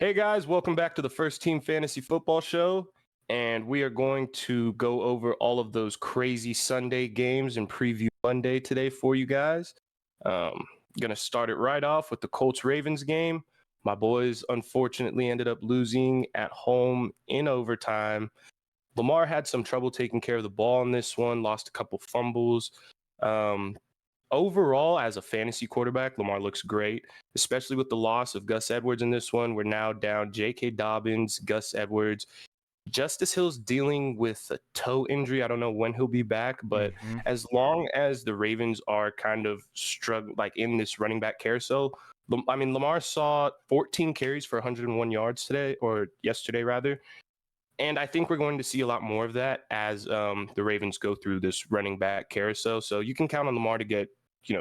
Hey guys, welcome back to the First Team Fantasy Football Show. And we are going to go over all of those crazy Sunday games and preview Monday today for you guys. Going to start it right off with the Colts-Ravens game. My boys unfortunately ended up losing at home in overtime. Lamar had some trouble taking care of the ball in this one, lost a couple fumbles. Overall, as a fantasy quarterback, Lamar looks great, especially with the loss of Gus Edwards in this one. We're now down J.K. Dobbins, Gus Edwards. Justice Hill's dealing with a toe injury. I don't know when he'll be back, but as long as the Ravens are kind of struggling, like in this running back carousel, Lamar saw 14 carries for 101 yards today, or yesterday rather. And I think we're going to see a lot more of that as the Ravens go through this running back carousel. So you can count on Lamar to get,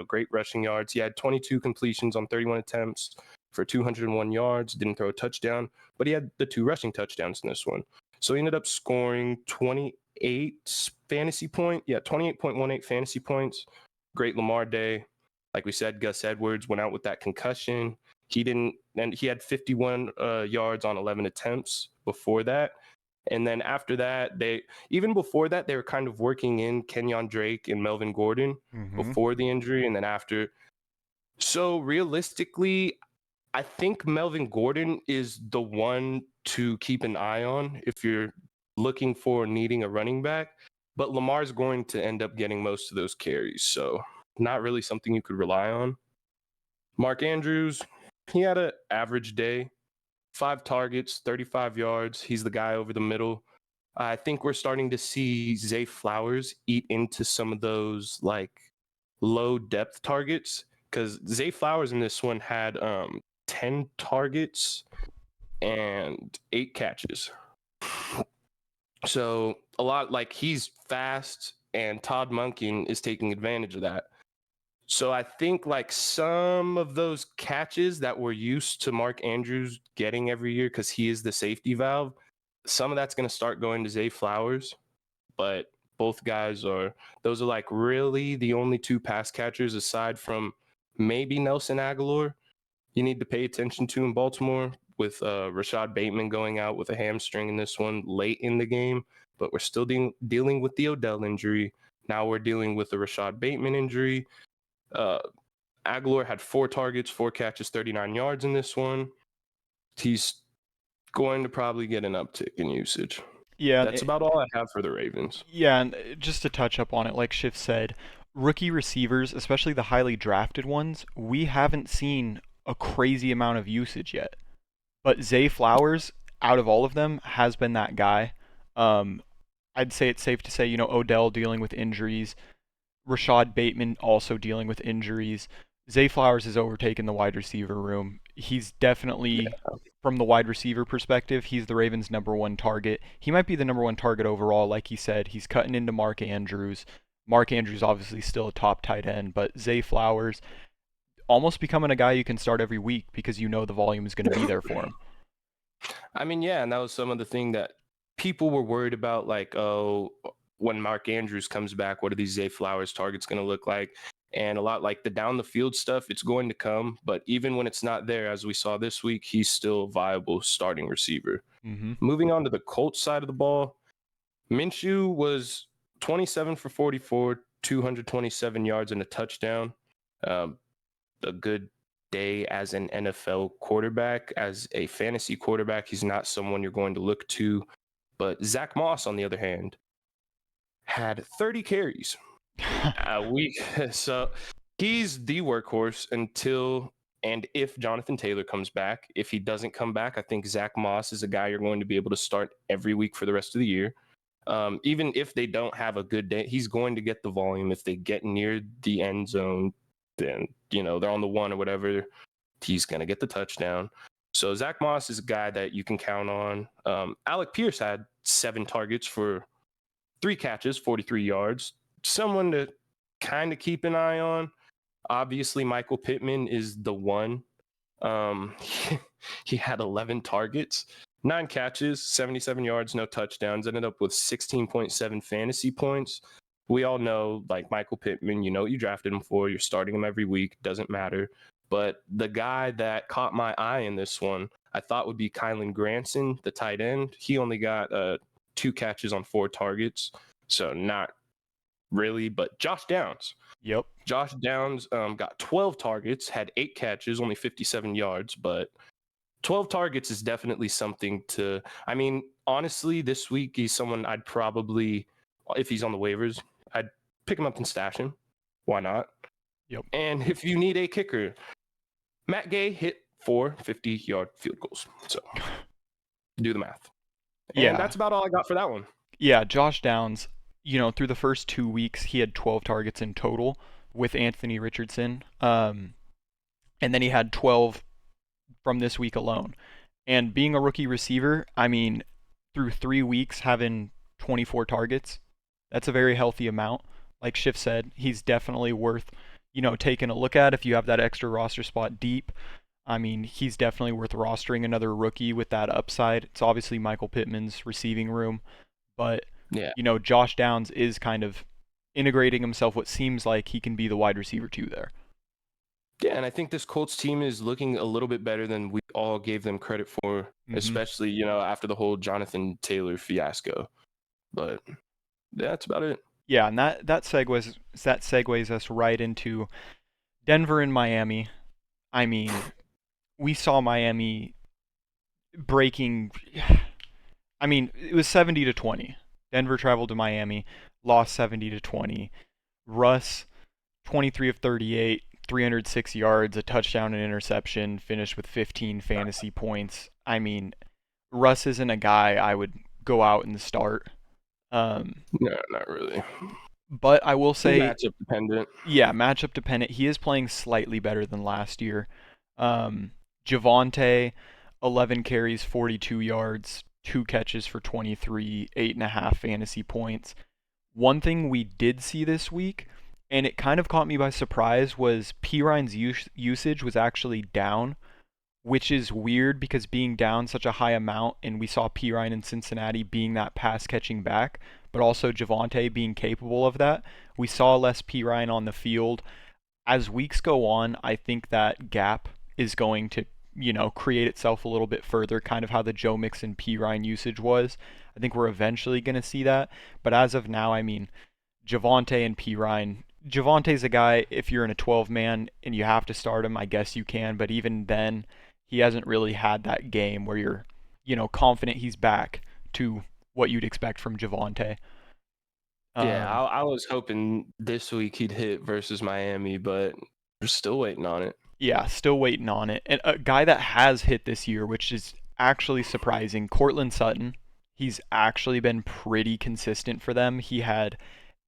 great rushing yards. He had 22 completions on 31 attempts for 201 yards, didn't throw a touchdown, but he had the 2 rushing touchdowns in this one. So he ended up scoring 28.18 fantasy points. Great Lamar day. Like we said, Gus Edwards went out with that concussion. He had 51 yards on 11 attempts before that. And then after that, before that, they were kind of working in Kenyon Drake and Melvin Gordon before the injury. And then after. So realistically, I think Melvin Gordon is the one to keep an eye on if you're looking for needing a running back. But Lamar's going to end up getting most of those carries. So not really something you could rely on. Mark Andrews, he had an average day. 5 targets, 35 yards. He's the guy over the middle. I think we're starting to see Zay Flowers eat into some of those like low depth targets because Zay Flowers in this one had 10 targets and 8 catches. So a lot, like, he's fast, and Todd Monken is taking advantage of that. So I think like some of those catches that we're used to Mark Andrews getting every year because he is the safety valve, some of that's going to start going to Zay Flowers. But both guys those are like really the only 2 pass catchers aside from maybe Nelson Aguilar you need to pay attention to in Baltimore with Rashad Bateman going out with a hamstring in this one late in the game. But we're still dealing with the Odell injury. Now we're dealing with the Rashad Bateman injury. Aguilar had 4 targets, 4 catches, 39 yards in this one. He's going to probably get an uptick in usage. Yeah, That's about all I have for the Ravens. yeah, and just to touch up on it, like Schiff said, rookie receivers, especially the highly drafted ones, we haven't seen a crazy amount of usage yet. But Zay Flowers, out of all of them, has been that guy. I'd say it's safe to say, Odell dealing with injuries, Rashad Bateman also dealing with injuries. Zay Flowers has overtaken the wide receiver room. He's definitely, from the wide receiver perspective, he's the Ravens' #1 target. He might be the #1 target overall, like he said. He's cutting into Mark Andrews. Mark Andrews obviously still a top tight end, but Zay Flowers almost becoming a guy you can start every week because the volume is going to be there for him. I mean, yeah, and that was some of the thing that people were worried about, like, oh, when Mark Andrews comes back, what are these Zay Flowers targets going to look like? And a lot like the down the field stuff, it's going to come. But even when it's not there, as we saw this week, he's still a viable starting receiver. Moving on to the Colts side of the ball, Minshew was 27 for 44, 227 yards and a touchdown. A good day as an NFL quarterback. As a fantasy quarterback, he's not someone you're going to look to. But Zach Moss, on the other hand, had 30 carries a week. So he's the workhorse until and if Jonathan Taylor comes back. If he doesn't come back, I think Zach Moss is a guy you're going to be able to start every week for the rest of the year. Even if they don't have a good day, he's going to get the volume. If they get near the end zone, then, they're on the 1 or whatever, he's going to get the touchdown. So Zach Moss is a guy that you can count on. Alec Pierce had 7 targets for 3 catches, 43 yards. Someone to kind of keep an eye on. Obviously, Michael Pittman is the one. He had 11 targets, 9 catches, 77 yards, no touchdowns, ended up with 16.7 fantasy points. We all know, like, Michael Pittman, you drafted him for, you're starting him every week, doesn't matter. But the guy that caught my eye in this one, I thought would be Kylan Granson, the tight end. He only got 2 catches on 4 targets, so not really. But Josh Downs. Yep. Josh Downs got 12 targets, had 8 catches, only 57 yards, but 12 targets is definitely something to. I mean, honestly, this week he's someone I'd probably, if he's on the waivers, I'd pick him up and stash him. Why not? Yep. And if you need a kicker, Matt Gay hit 4 50-yard field goals. So do the math. And Yeah. that's about all I got for that one. Yeah, Josh Downs, through the first 2 weeks, he had 12 targets in total with Anthony Richardson. And then he had 12 from this week alone. And being a rookie receiver, I mean, through 3 weeks having 24 targets, that's a very healthy amount. Like Schiff said, he's definitely worth, taking a look at if you have that extra roster spot deep. I mean, he's definitely worth rostering another rookie with that upside. It's obviously Michael Pittman's receiving room, but Yeah. Josh Downs is kind of integrating himself what seems like he can be the wide receiver 2 there. Yeah, and I think this Colts team is looking a little bit better than we all gave them credit for, especially, after the whole Jonathan Taylor fiasco. But yeah, that's about it. Yeah, and that segues us right into Denver and Miami. I mean, we saw Miami breaking. I mean, it was 70-20. Denver traveled to Miami, lost 70-20. Russ, 23 of 38, 306 yards, a touchdown and interception, finished with 15 fantasy points. I mean, Russ isn't a guy I would go out and start. No, not really. But I will say, matchup dependent. Yeah, matchup dependent. He is playing slightly better than last year. Javonte, 11 carries, 42 yards, 2 catches for 23, 8.5 fantasy points. One thing we did see this week, and it kind of caught me by surprise, was Perine's usage was actually down, which is weird because being down such a high amount, and we saw Perine in Cincinnati being that pass-catching back, but also Javonte being capable of that. We saw less Perine on the field. As weeks go on, I think that gap is going to, create itself a little bit further, kind of how the Joe Mixon Perine usage was. I think we're eventually going to see that. But as of now, I mean, Javonte and Perine. Javonte's a guy, if you're in a 12-man and you have to start him, I guess you can. But even then, he hasn't really had that game where you're, confident he's back to what you'd expect from Javonte. Yeah, I was hoping this week he'd hit versus Miami, but we're still waiting on it. Yeah, still waiting on it. And a guy that has hit this year, which is actually surprising, Courtland Sutton. He's actually been pretty consistent for them. He had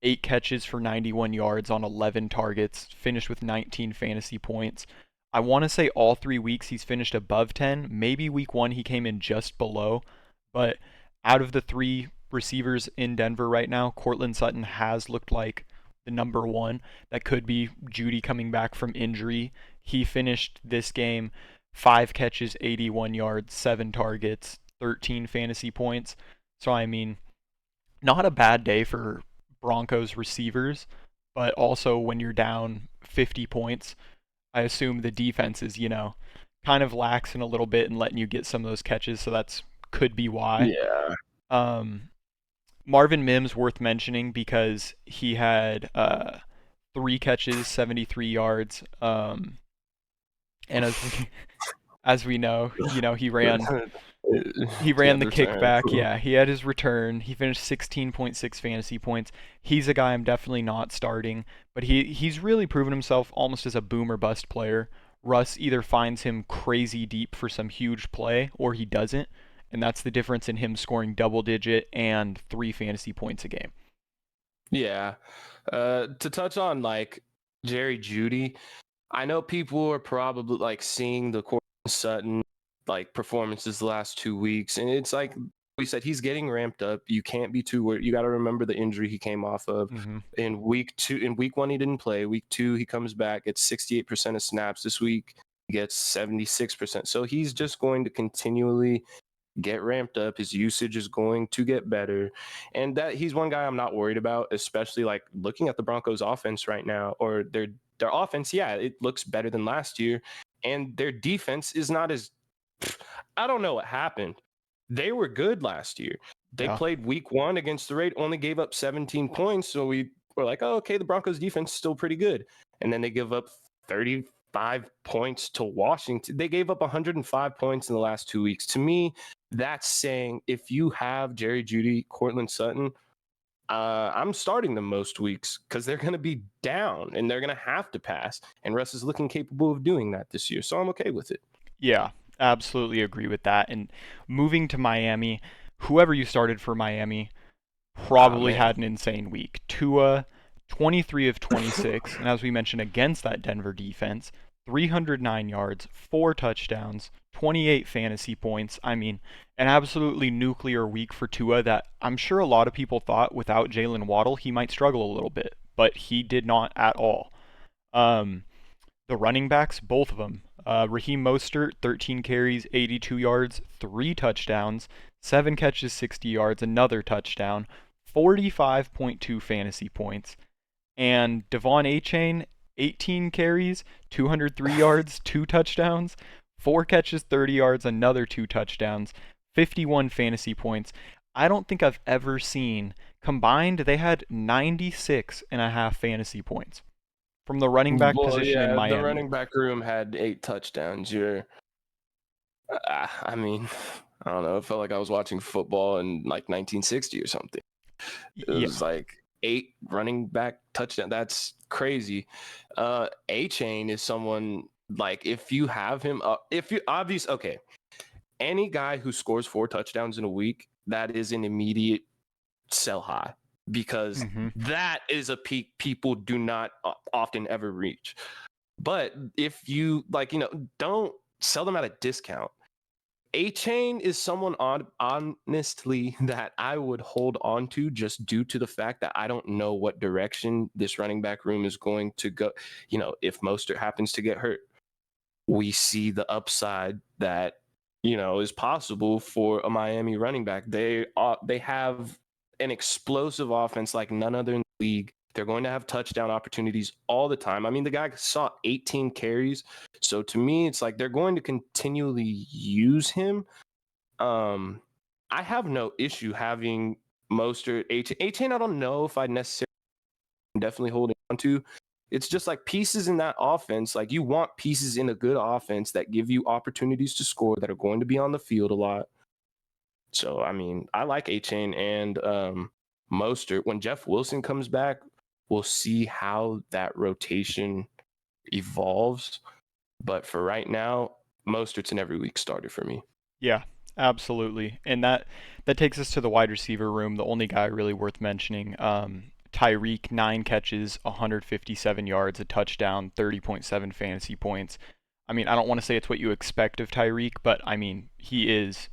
8 catches for 91 yards on 11 targets, finished with 19 fantasy points. I want to say all 3 weeks he's finished above 10. Maybe week 1 he came in just below. But out of the 3 receivers in Denver right now, Courtland Sutton has looked like the number 1. That could be Judy coming back from injury. He finished this game 5 catches, 81 yards, 7 targets, 13 fantasy points. So, I mean, not a bad day for Broncos receivers, but also when you're down 50 points, I assume the defense is, kind of laxing a little bit and letting you get some of those catches, so that's could be why. Yeah. Marvin Mims worth mentioning because he had 3 catches, 73 yards, and as we know, he ran the kickback. Yeah, he had his return. He finished 16.6 fantasy points. He's a guy I'm definitely not starting, but he's really proven himself almost as a boom or bust player. Russ either finds him crazy deep for some huge play or he doesn't, and that's the difference in him scoring double digit and 3 fantasy points a game. Yeah. To touch on like Jerry Jeudy, I know people are probably like seeing the Courtland Sutton like performances the last 2 weeks, and it's like we said, he's getting ramped up. You can't be too worried. You got to remember the injury he came off of in week 1. He didn't play. Week 2, he comes back, gets 68% of snaps. This week, he gets 76%. So he's just going to continually get ramped up. His usage is going to get better, and that he's one guy I'm not worried about, especially like looking at the Broncos offense right now, or their their offense, yeah, it looks better than last year. And their defense is not as, I don't know what happened. They were good last year. They Yeah. played week 1 against the Raiders, only gave up 17 points. So we were like, oh, okay, the Broncos defense is still pretty good. And then they give up 35 points to Washington. They gave up 105 points in the last 2 weeks. To me, that's saying if you have Jerry Jeudy, Cortland Sutton, I'm starting them most weeks because they're going to be down and they're going to have to pass. And Russ is looking capable of doing that this year. So I'm okay with it. Yeah, absolutely agree with that. And moving to Miami, whoever you started for Miami Ah, probably man. had an insane week. Tua, 23 of 26, and as we mentioned, against that Denver defense, 309 yards, 4 touchdowns, 28 fantasy points. I mean, an absolutely nuclear week for Tua that I'm sure a lot of people thought without Jalen Waddle he might struggle a little bit, but he did not at all. Um, the running backs, both of them. Raheem Mostert, 13 carries, 82 yards, 3 touchdowns, 7 catches, 60 yards, another touchdown, 45.2 fantasy points. And Devon Achane, 18 carries, 203 yards, 2 touchdowns, 4 catches, 30 yards, another 2 touchdowns, 51 fantasy points. I don't think I've ever seen combined, they had 96.5 fantasy points from the running back Well, position in yeah, the Miami. running back room had 8 touchdowns. I mean, I don't know. It felt like I was watching football in like 1960 or something. It Yeah. was like 8 running back touchdown. That's crazy. A-Chain is someone like if you have him if you obvious okay, any guy who scores 4 touchdowns in a week, that is an immediate sell high because Hmm. that is a peak people do not often ever reach. But if you like, don't sell them at a discount. A-Chain is someone honestly that I would hold on to just due to the fact that I don't know what direction this running back room is going to go. If Mostert happens to get hurt, we see the upside that is possible for a Miami running back. They have an explosive offense like none other in the league. They're going to have touchdown opportunities all the time. I mean, the guy saw 18 carries. So to me, it's like they're going to continually use him. I have no issue having Mostert, A-Chain. I don't know if I necessarily definitely holding on to. It's just like pieces in that offense. Like you want pieces in a good offense that give you opportunities to score that are going to be on the field a lot. So I mean, I like A-Chain and Mostert. When Jeff Wilson comes back, we'll see how that rotation evolves. But for right now, Mostert's an every week starter for me. Yeah, absolutely. And that takes us to the wide receiver room. The only guy really worth mentioning, Tyreek, 9 catches, 157 yards, a touchdown, 30.7 fantasy points. I mean, I don't want to say it's what you expect of Tyreek, but I mean, he is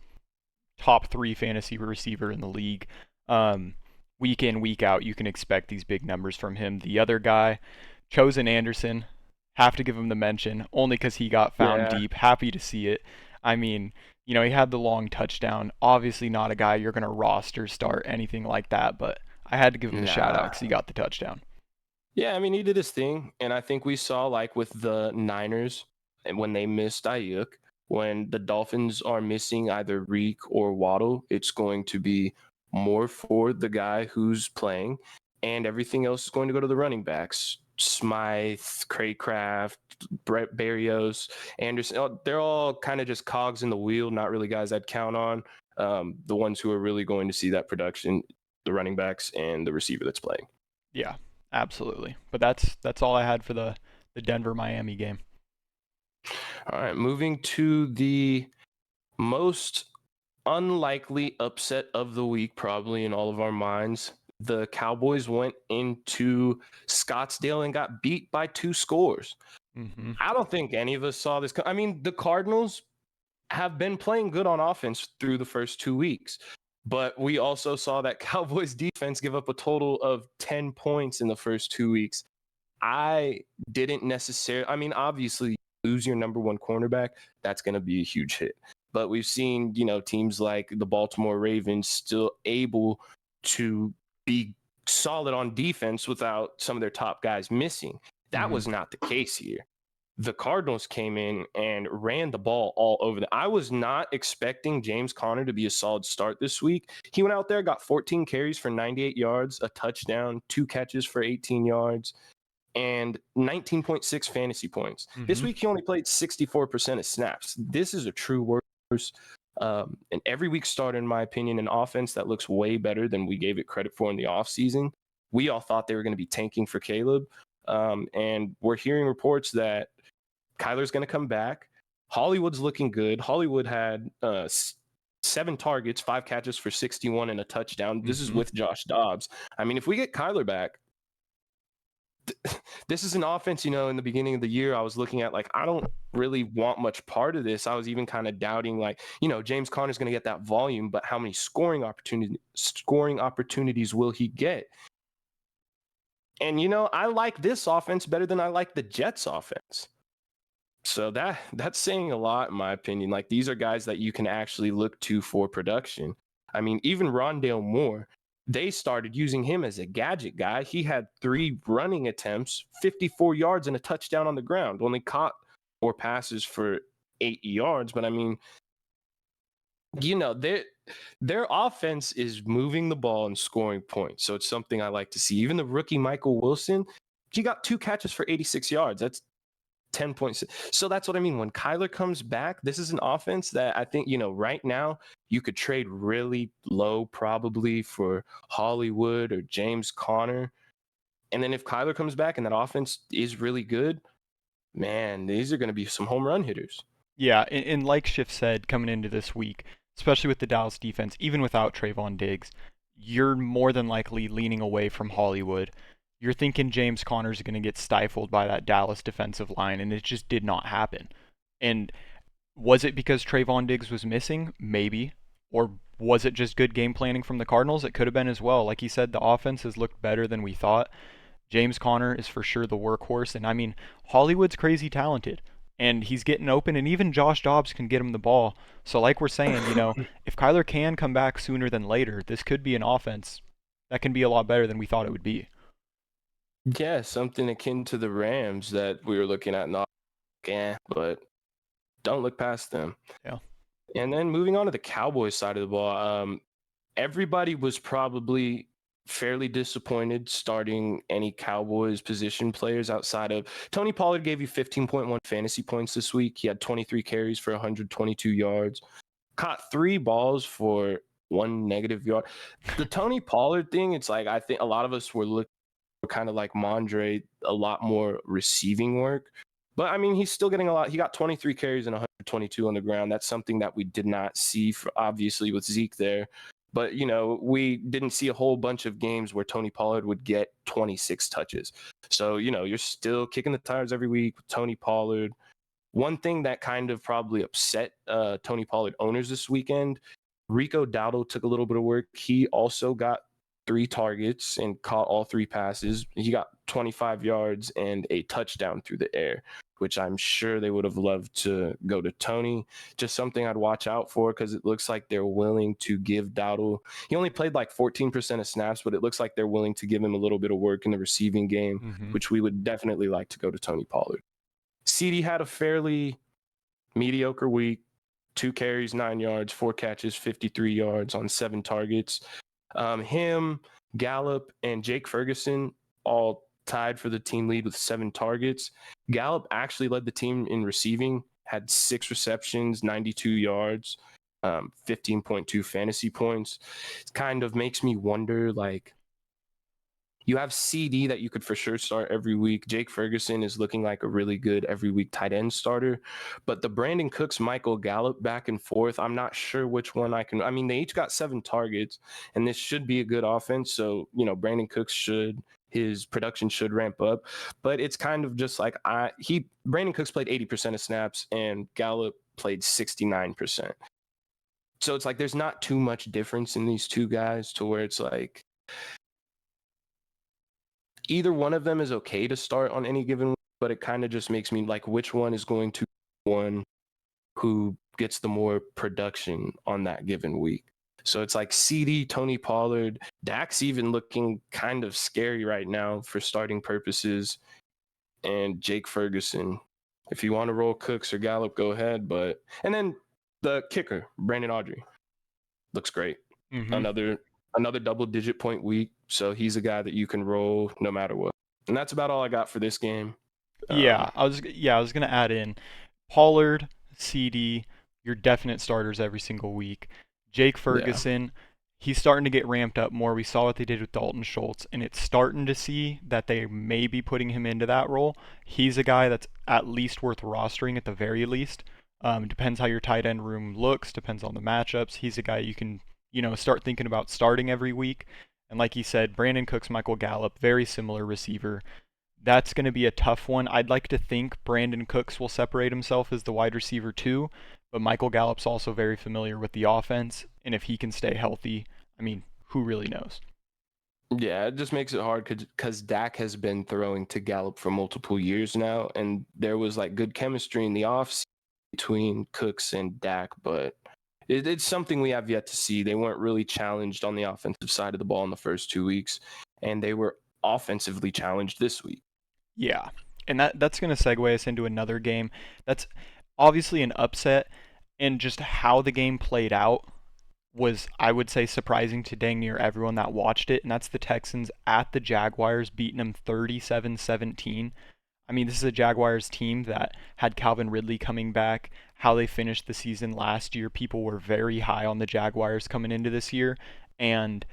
top 3 fantasy receiver in the league. Week in, week out, you can expect these big numbers from him. The other guy, Chosen Anderson, have to give him the mention only because he got found Yeah. deep. Happy to see it. I mean, he had the long touchdown. Obviously, not a guy you're going to roster, start, anything like that, but I had to give him the shout out Nah. because he got the touchdown. Yeah, I mean, he did his thing. And I think we saw, like, with the Niners, and when they missed Ayuk, when the Dolphins are missing either Reek or Waddle, it's going to be more for the guy who's playing, and everything else is going to go to the running backs. Smythe, Craycraft, Brett Barrios, Anderson, they're all kind of just cogs in the wheel, not really guys I'd count on. The ones who are really going to see that production, the running backs and the receiver that's playing. Yeah, absolutely. But that's all I had for the Denver Miami game. All right, moving to the most unlikely upset of the week, probably in all of our minds. The Cowboys went into Scottsdale and got beat by 2 scores. Hmm. I don't think any of us saw this. I mean, the Cardinals have been playing good on offense through the first 2 weeks, but we also saw that Cowboys defense give up a total of 10 points in the first 2 weeks. I didn't necessarily, I mean, obviously, lose your number 1 cornerback, that's going to be a huge hit. But we've seen, teams like the Baltimore Ravens still able to be solid on defense without some of their top guys missing. That was not the case here. The Cardinals came in and ran the ball all over them. I was not expecting James Conner to be a solid start this week. He went out there, got 14 carries for 98 yards, a touchdown, 2 catches for 18 yards, and 19.6 fantasy points. This week, he only played 64% of snaps. This is a true workhorse. And every week starter, in my opinion, an offense that looks way better than we gave it credit for in the offseason. We all thought they were going to be tanking for Caleb. And we're hearing reports that Kyler's going to come back. Hollywood's looking good. Hollywood had 7 targets, 5 catches for 61 and a touchdown. This is with Josh Dobbs. I mean, if we get Kyler back, this is an offense, in the beginning of the year, I was looking at, like, I don't really want much part of this. I was even kind of doubting, like, James Conner's going to get that volume, but how many scoring opportunities will he get? And, I like this offense better than I like the Jets offense. So that's saying a lot, in my opinion. Like, these are guys that you can actually look to for production. I mean, even Rondale Moore, they started using him as a gadget guy. He had 3 running attempts, 54 yards, and a touchdown on the ground. Only caught 4 passes for 8 yards. But I mean, their offense is moving the ball and scoring points. So it's something I like to see. Even the rookie Michael Wilson, he got 2 catches for 86 yards. That's 10 points. So that's what I mean. When Kyler comes back, this is an offense that I think, right now you could trade really low probably for Hollywood or James Conner. And then if Kyler comes back and that offense is really good, man, these are going to be some home run hitters. Yeah, and like Schiff said, coming into this week, especially with the Dallas defense, even without Trayvon Diggs, you're more than likely leaning away from Hollywood. You're thinking James Conner's going to get stifled by that Dallas defensive line, and it just did not happen. And was it because Trayvon Diggs was missing? Maybe. Or was it just good game planning from the Cardinals? It could have been as well. Like he said, the offense has looked better than we thought. James Conner is for sure the workhorse. And I mean, Hollywood's crazy talented. And he's getting open, and even Josh Dobbs can get him the ball. So like we're saying, if Kyler can come back sooner than later, this could be an offense that can be a lot better than we thought it would be. Yeah, something akin to the Rams that we were looking at. But don't look past them. Yeah. And then moving on to the Cowboys side of the ball, everybody was probably fairly disappointed starting any Cowboys position players outside of Tony Pollard. Gave you 15.1 fantasy points this week. He had 23 carries for 122 yards, caught 3 balls for 1 negative yard. The Tony Pollard thing, it's like, I think a lot of us were looking kind of like Mondre, a lot more receiving work. But I mean, he's still getting a lot. He got 23 carries and 122 on the ground. That's something that we did not see, obviously, with Zeke there. But, we didn't see a whole bunch of games where Tony Pollard would get 26 touches. So, you're still kicking the tires every week with Tony Pollard. One thing that kind of probably upset Tony Pollard owners this weekend, Rico Dowdle took a little bit of work. He also got 3 targets and caught all 3 passes. He got 25 yards and a touchdown through the air, which I'm sure they would have loved to go to Tony. Just something I'd watch out for, because it looks like they're willing to give Dowdle. He only played like 14% of snaps, but it looks like they're willing to give him a little bit of work in the receiving game, which we would definitely like to go to Tony Pollard. CD had a fairly mediocre week. 2 carries, 9 yards, 4 catches, 53 yards on 7 targets. Him, Gallup, and Jake Ferguson all tied for the team lead with 7 targets. Gallup actually led the team in receiving, had 6 receptions, 92 yards, 15.2 fantasy points. It kind of makes me wonder, like, you have CD that you could for sure start every week. Jake Ferguson is looking like a really good every week tight end starter. But the Brandon Cooks, Michael Gallup back and forth, I'm not sure which one I mean, they each got 7 targets, and this should be a good offense. So, Brandon Cooks his production should ramp up. But it's kind of just like Brandon Cooks played 80% of snaps and Gallup played 69%. So it's like there's not too much difference in these two guys to where it's like either one of them is okay to start on any given week, but it kind of just makes me like, which one is going to be one who gets the more production on that given week? So it's like CD, Tony Pollard, Dak's even looking kind of scary right now for starting purposes. and Jake Ferguson. If you want to roll Cooks or Gallup, go ahead. And then the kicker, Brandon Audrey, looks great. Mm-hmm. Another double-digit point week, so he's a guy that you can roll no matter what. And that's about all I got for this game. I was gonna add in Pollard, CD, your definite starters every single week. Jake Ferguson, he's starting to get ramped up more. We saw what they did with Dalton Schultz, and it's starting to see that they may be putting him into that role. He's a guy that's at least worth rostering at the very least. Depends how your tight end room looks, depends on the matchups. He's a guy you can, start thinking about starting every week. And like he said, Brandon Cooks, Michael Gallup, very similar receiver. That's going to be a tough one. I'd like to think Brandon Cooks will separate himself as the wide receiver too, but Michael Gallup's also very familiar with the offense, and if he can stay healthy, I mean, who really knows? Yeah, it just makes it hard because Dak has been throwing to Gallup for multiple years now, and there was like good chemistry in the offseason between Cooks and Dak, but it's something we have yet to see. They weren't really challenged on the offensive side of the ball in the first 2 weeks, and they were offensively challenged this week. Yeah, and that's going to segue us into another game. That's obviously an upset, and just how the game played out was, I would say, surprising to dang near everyone that watched it, and that's the Texans at the Jaguars, beating them 37-17. I mean, this is a Jaguars team that had Calvin Ridley coming back. How they finished the season last year, people were very high on the Jaguars coming into this year, and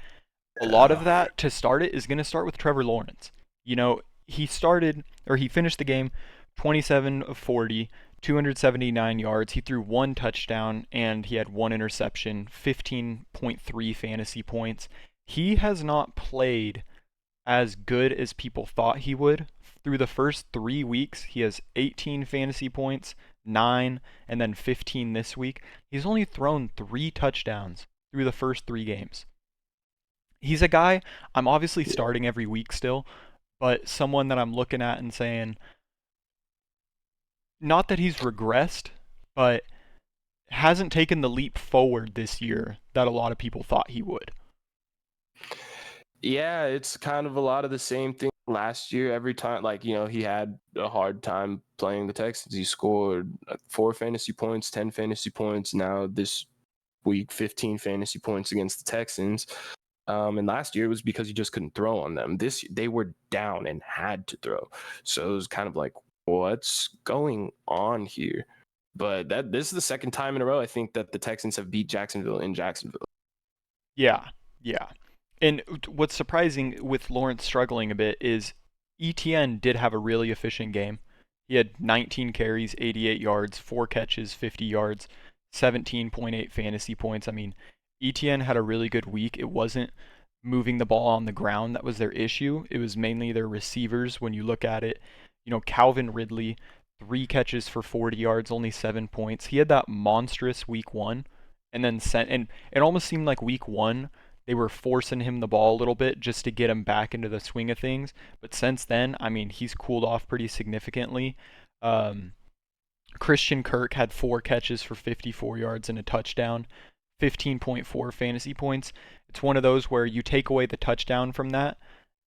a lot of that to start it is going to start with Trevor Lawrence. He finished the game 27 of 40, 279 yards. He threw one touchdown and he had one interception, 15.3 fantasy points. He has not played as good as people thought he would. Through the first 3 weeks, he has 18 fantasy points, 9, and then 15 this week. He's only thrown 3 touchdowns through the first 3 games. He's a guy I'm obviously starting every week still, but someone that I'm looking at and saying, not that he's regressed, but hasn't taken the leap forward this year that a lot of people thought he would. Yeah, it's kind of a lot of the same thing last year. Every time, he had a hard time playing the Texans. He scored 4 fantasy points, 10 fantasy points. Now this week, 15 fantasy points against the Texans. And last year it was because he just couldn't throw on them. They were down and had to throw. So it was kind of like, what's going on here? But this is the second time in a row, I think, that the Texans have beat Jacksonville in Jacksonville. Yeah. And what's surprising with Lawrence struggling a bit is ETN did have a really efficient game. He had 19 carries, 88 yards, 4 catches, 50 yards, 17.8 fantasy points. I mean, ETN had a really good week. It wasn't moving the ball on the ground that was their issue. It was mainly their receivers. When you look at it, Calvin Ridley, 3 catches for 40 yards, only 7 points. He had that monstrous week 1, and then and it almost seemed like week 1 they were forcing him the ball a little bit just to get him back into the swing of things. But since then, I mean, he's cooled off pretty significantly. Christian Kirk had 4 catches for 54 yards and a touchdown, 15.4 fantasy points. It's one of those where you take away the touchdown from that,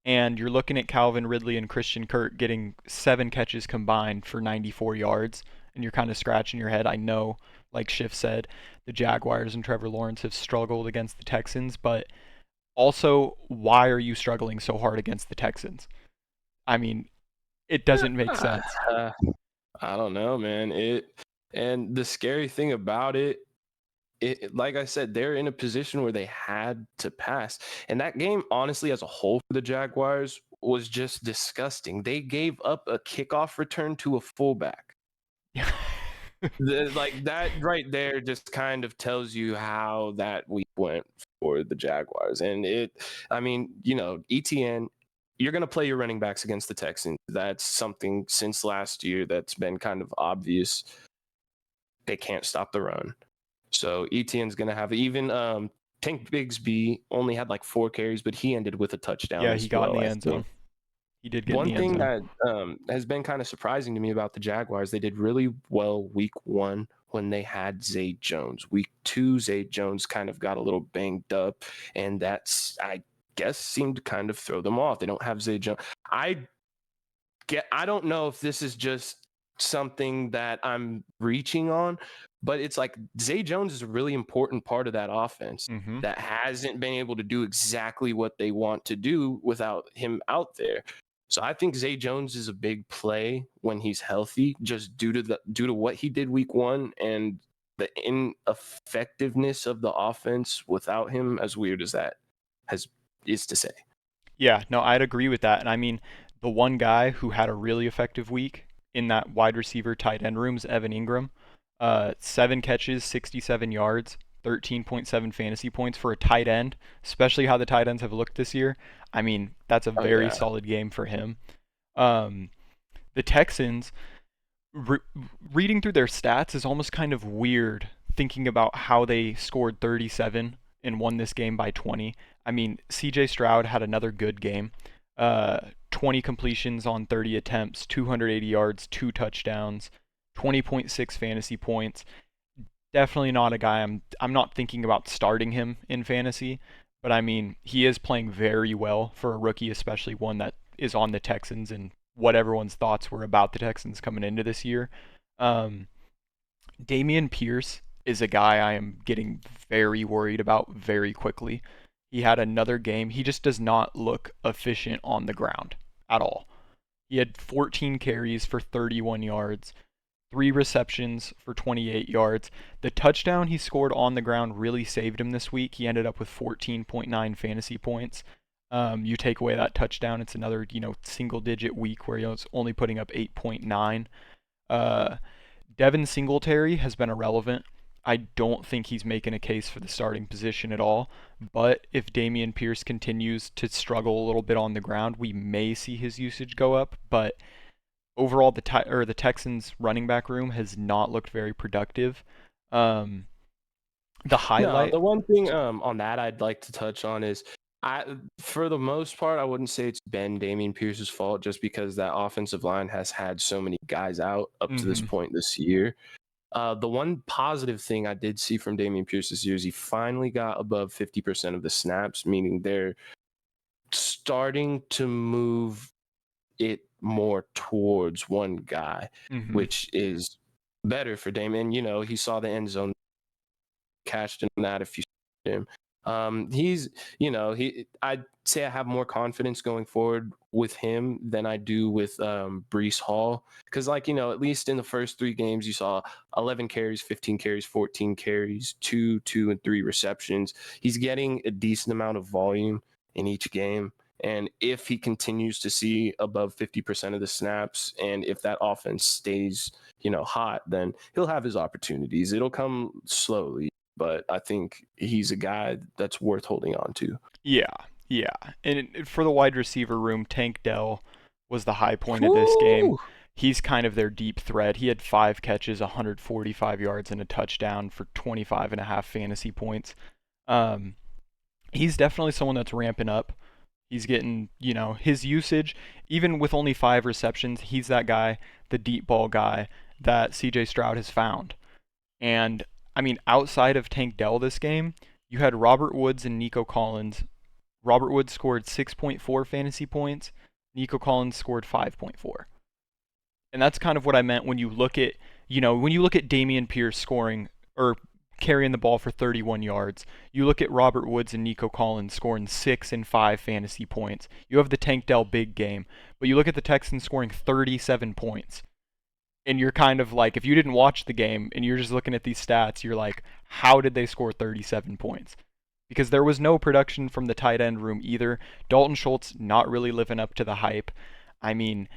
and you're looking at Calvin Ridley and Christian Kirk getting 7 catches combined for 94 yards, and you're kind of scratching your head. I know, like Schiff said, the Jaguars and Trevor Lawrence have struggled against the Texans, but also, why are you struggling so hard against the Texans? I mean, it doesn't make sense. I don't know, man. And the scary thing about it, like I said, they're in a position where they had to pass. And that game, honestly, as a whole for the Jaguars, was just disgusting. They gave up a kickoff return to a fullback. Like that right there just kind of tells you how that week went for the Jaguars. And ETN, you're going to play your running backs against the Texans. That's something since last year that's been kind of obvious. They can't stop the run. So ETN's going to have even Tank Bigsby only had like 4 carries, but he ended with a touchdown. Yeah, he got in the end zone. He did get in the end zone. One thing that has been kind of surprising to me about the Jaguars, they did really well week 1 when they had Zay Jones. Week 2, Zay Jones kind of got a little banged up, and that's, I guess, seemed to kind of throw them off. They don't have Zay Jones. I I don't know if this is just something that I'm reaching on, but it's like Zay Jones is a really important part of that offense Mm-hmm. that hasn't been able to do exactly what they want to do without him out there. So I think Zay Jones is a big play when he's healthy, just due to what he did week 1 and the ineffectiveness of the offense without him, as weird as that has is to say. Yeah, no, I'd agree with that. And I mean, the one guy who had a really effective week in that wide receiver tight end room is Evan Ingram. 7 catches, 67 yards, 13.7 fantasy points for a tight end, especially how the tight ends have looked this year. I mean, that's a Oh very yeah. solid game for him. Um, the Texans, re- reading through their stats is almost kind of weird thinking about how they scored 37 and won this game by 20. I mean, CJ Stroud had another good game. 20 completions on 30 attempts, 280 yards, 2 touchdowns, 20.6 fantasy points. Definitely not a guy I'm not thinking about starting him in fantasy, but I mean, he is playing very well for a rookie, especially one that is on the Texans and what everyone's thoughts were about the Texans coming into this year. Um, Damian Pierce is a guy I am getting very worried about very quickly. He had another game. He just does not look efficient on the ground at all. He had 14 carries for 31 yards, 3 receptions for 28 yards. The touchdown he scored on the ground really saved him this week. He ended up with 14.9 fantasy points. You take away that touchdown, it's another, single-digit week where he was only putting up 8.9. Uh, Devin Singletary has been irrelevant. I don't think he's making a case for the starting position at all. But if Damian Pierce continues to struggle a little bit on the ground, we may see his usage go up. But overall, the Texans running back room has not looked very productive. Um, the No, highlight, the one thing on that I'd like to touch on is for the most part, I wouldn't say it's been Damian Pierce's fault just because that offensive line has had so many guys out up to this mm-hmm, point this year. The one positive thing I did see from Damian Pierce this year is he finally got above 50% of the snaps, meaning they're starting to move it more towards one guy, mm-hmm, which is better for Damian. He saw the end zone, cashed in that if you him. He's, I'd say I have more confidence going forward with him than I do with Brees Hall. Because, at least in the first 3 games, you saw 11 carries, 15 carries, 14 carries, 2, and 3 receptions. He's getting a decent amount of volume in each game. And if he continues to see above 50% of the snaps, and if that offense stays, hot, then he'll have his opportunities. It'll come slowly, but I think he's a guy that's worth holding on to. yeah, yeah. And for the wide receiver room, Tank Dell was the high point of this game. Woo! He's kind of their deep threat. He had 5 catches, 145 yards, and a touchdown for 25.5 fantasy points. Um, he's definitely someone that's ramping up. He's getting, his usage, even with only 5 receptions, he's that guy, the deep ball guy that CJ Stroud has found. And I mean, outside of Tank Dell this game, you had Robert Woods and Nico Collins. Robert Woods scored 6.4 fantasy points. Nico Collins scored 5.4. And that's kind of what I meant when you look at, Damian Pierce scoring or carrying the ball for 31 yards. You look at Robert Woods and Nico Collins scoring 6 and 5 fantasy points. You have the Tank Dell big game, but you look at the Texans scoring 37 points. And you're kind of like, if you didn't watch the game and you're just looking at these stats, you're like, how did they score 37 points? Because there was no production from the tight end room either. Dalton Schultz not really living up to the hype. I mean,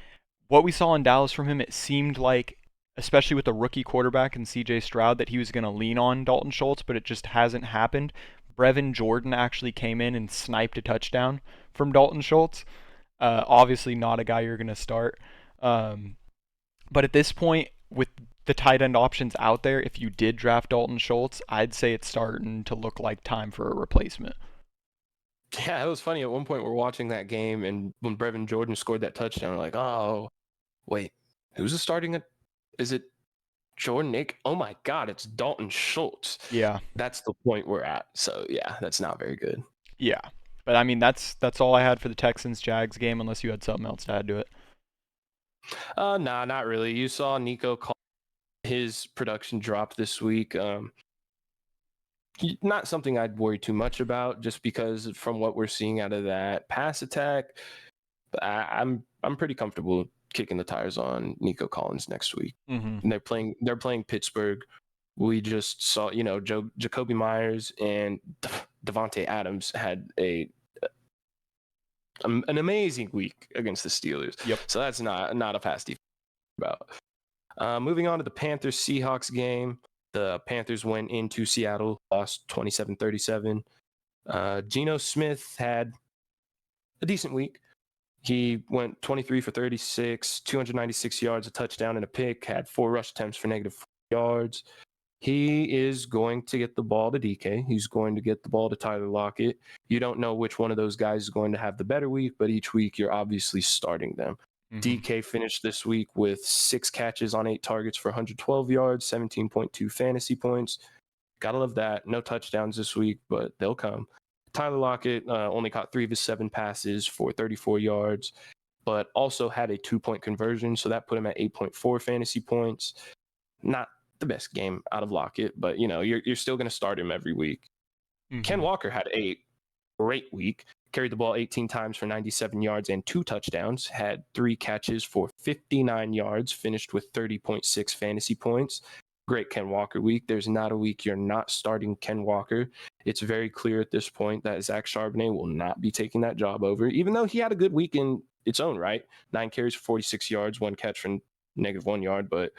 what we saw in Dallas from him, it seemed like, especially with the rookie quarterback and CJ Stroud, that he was going to lean on Dalton Schultz, but it just hasn't happened. Brevin Jordan actually came in and sniped a touchdown from Dalton Schultz. Obviously not a guy you're going to start. But at this point, with the tight end options out there, if you did draft Dalton Schultz, I'd say it's starting to look like time for a replacement. Yeah, it was funny. At one point, we're watching that game, and when Brevin Jordan scored that touchdown, we're like, oh, wait, who's the starting? Is it Jordan Nick? Oh my God, it's Dalton Schultz. Yeah, That's the point we're at. So yeah, that's not very good. yeah. But I mean, that's all I had for the Texans Jags game, unless you had something else to add to it. Nah, not really. You saw his production drop this week. Not something I'd worry too much about, just because from what we're seeing out of that pass attack, I'm pretty comfortable kicking the tires on Nico Collins next week. Mm-hmm. And they're playing Pittsburgh. We just saw, Jacoby Myers and Devontae Adams had an amazing week against the Steelers. Yep. So that's not a pass defense about. Moving on to the Panthers Seahawks game. The Panthers went into Seattle, lost 27-37. Geno Smith had a decent week. He went 23 for 36, 296 yards, a touchdown, and a pick, had 4 rush attempts for -4 yards. He is going to get the ball to DK. He's going to get the ball to Tyler Lockett. You don't know which one of those guys is going to have the better week, but each week you're obviously starting them. Mm-hmm. DK finished this week with 6 catches on 8 targets for 112 yards, 17.2 fantasy points. Gotta love that. No touchdowns this week, but they'll come. Tyler Lockett only caught 3 of his 7 passes for 34 yards, but also had a 2-point conversion, so that put him at 8.4 fantasy points. Not the best game out of Lockett, but you're still going to start him every week. Mm-hmm. Ken Walker had a great week, carried the ball 18 times for 97 yards and 2 touchdowns, had 3 catches for 59 yards, finished with 30.6 fantasy points. Great Ken Walker week. There's not a week you're not starting Ken Walker. It's very clear at this point that Zach Charbonnet will not be taking that job over, even though he had a good week in its own right. 9 carries for 46 yards, 1 catch for -1 yard, but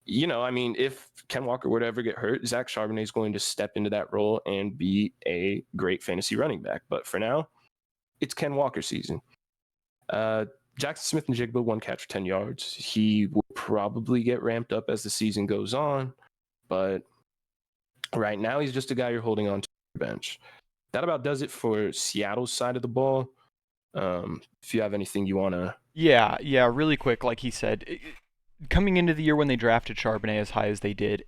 if Ken Walker were to ever get hurt, Zach Charbonnet is going to step into that role and be a great fantasy running back. But for now, it's Ken Walker season. Jackson Smith-Njigba, 1 catch for 10 yards. He will probably get ramped up as the season goes on, but right now he's just a guy you're holding on to the bench. That about does it for Seattle's side of the ball. If you have anything you want to... Yeah, really quick, like he said... Coming into the year when they drafted Charbonnet as high as they did,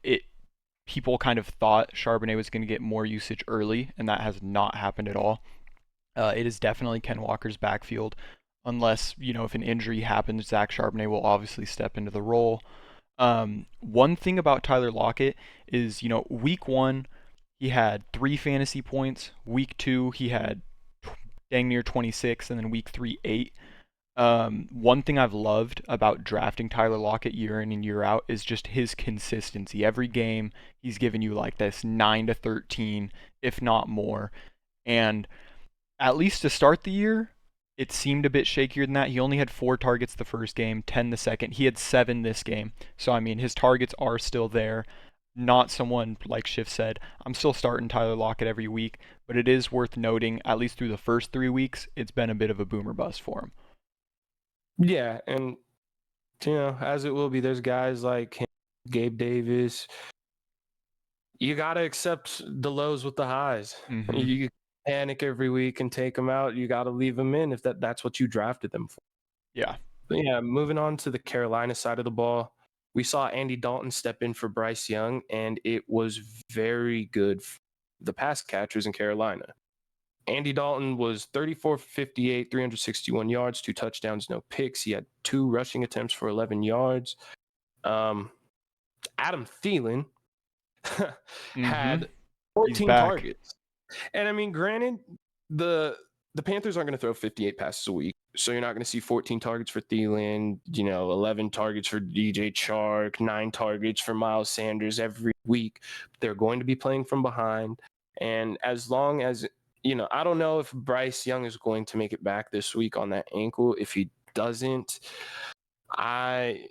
people kind of thought Charbonnet was going to get more usage early, and that has not happened at all. It is definitely Ken Walker's backfield, unless, if an injury happens, Zach Charbonnet will obviously step into the role. One thing about Tyler Lockett is, week 1, he had 3 fantasy points. Week 2, he had dang near 26, and then week 3, 8. One thing I've loved about drafting Tyler Lockett year in and year out is just his consistency. Every game, he's given you like this 9 to 13, if not more. And at least to start the year, it seemed a bit shakier than that. He only had 4 targets the first game, 10 the second. He had 7 this game. So, his targets are still there. Not someone, like Schiff said, I'm still starting Tyler Lockett every week, but it is worth noting, at least through the first 3 weeks, it's been a bit of a boomer bust for him. Yeah, and as it will be, there's guys like him, Gabe Davis. You got to accept the lows with the highs. Mm-hmm. You panic every week and take them out. You got to leave them in if that's what you drafted them for. Yeah. But yeah, moving on to the Carolina side of the ball, we saw Andy Dalton step in for Bryce Young, and it was very good for the pass catchers in Carolina. Andy Dalton was 34 for 58, 361 yards, 2 touchdowns, no picks. He had 2 rushing attempts for 11 yards. Adam Thielen had 14 targets. And granted, the Panthers aren't going to throw 58 passes a week, so you're not going to see 14 targets for Thielen, 11 targets for DJ Chark, 9 targets for Miles Sanders every week. They're going to be playing from behind, and as long as I don't know if Bryce Young is going to make it back this week on that ankle. If he doesn't, I'm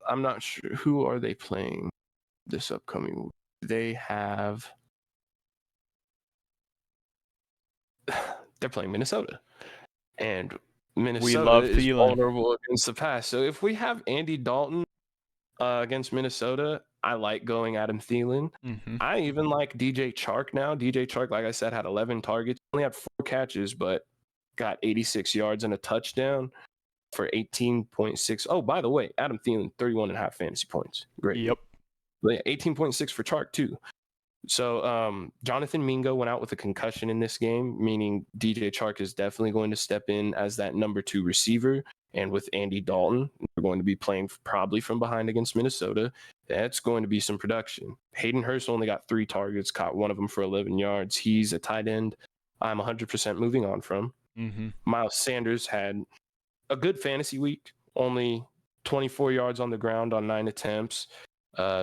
not sure. Who are they playing this upcoming week? They're playing Minnesota. And Minnesota is vulnerable against the pass. So if we have Andy Dalton against Minnesota, I like going Adam Thielen. Mm-hmm. I even like DJ Chark now. DJ Chark, like I said, had 11 targets, only had 4 catches, but got 86 yards and a touchdown for 18.6. Oh, by the way, Adam Thielen, 31.5 fantasy points. Great. Yep. But yeah, 18.6 for Chark, too. So Jonathan Mingo went out with a concussion in this game, meaning DJ Chark is definitely going to step in as that number 2 receiver. And with Andy Dalton, they're going to be playing probably from behind against Minnesota. That's going to be some production. Hayden Hurst only got 3 targets, caught one of them for 11 yards. He's a tight end I'm 100% moving on from. Mm-hmm. Miles Sanders had a good fantasy week, only 24 yards on the ground on 9 attempts,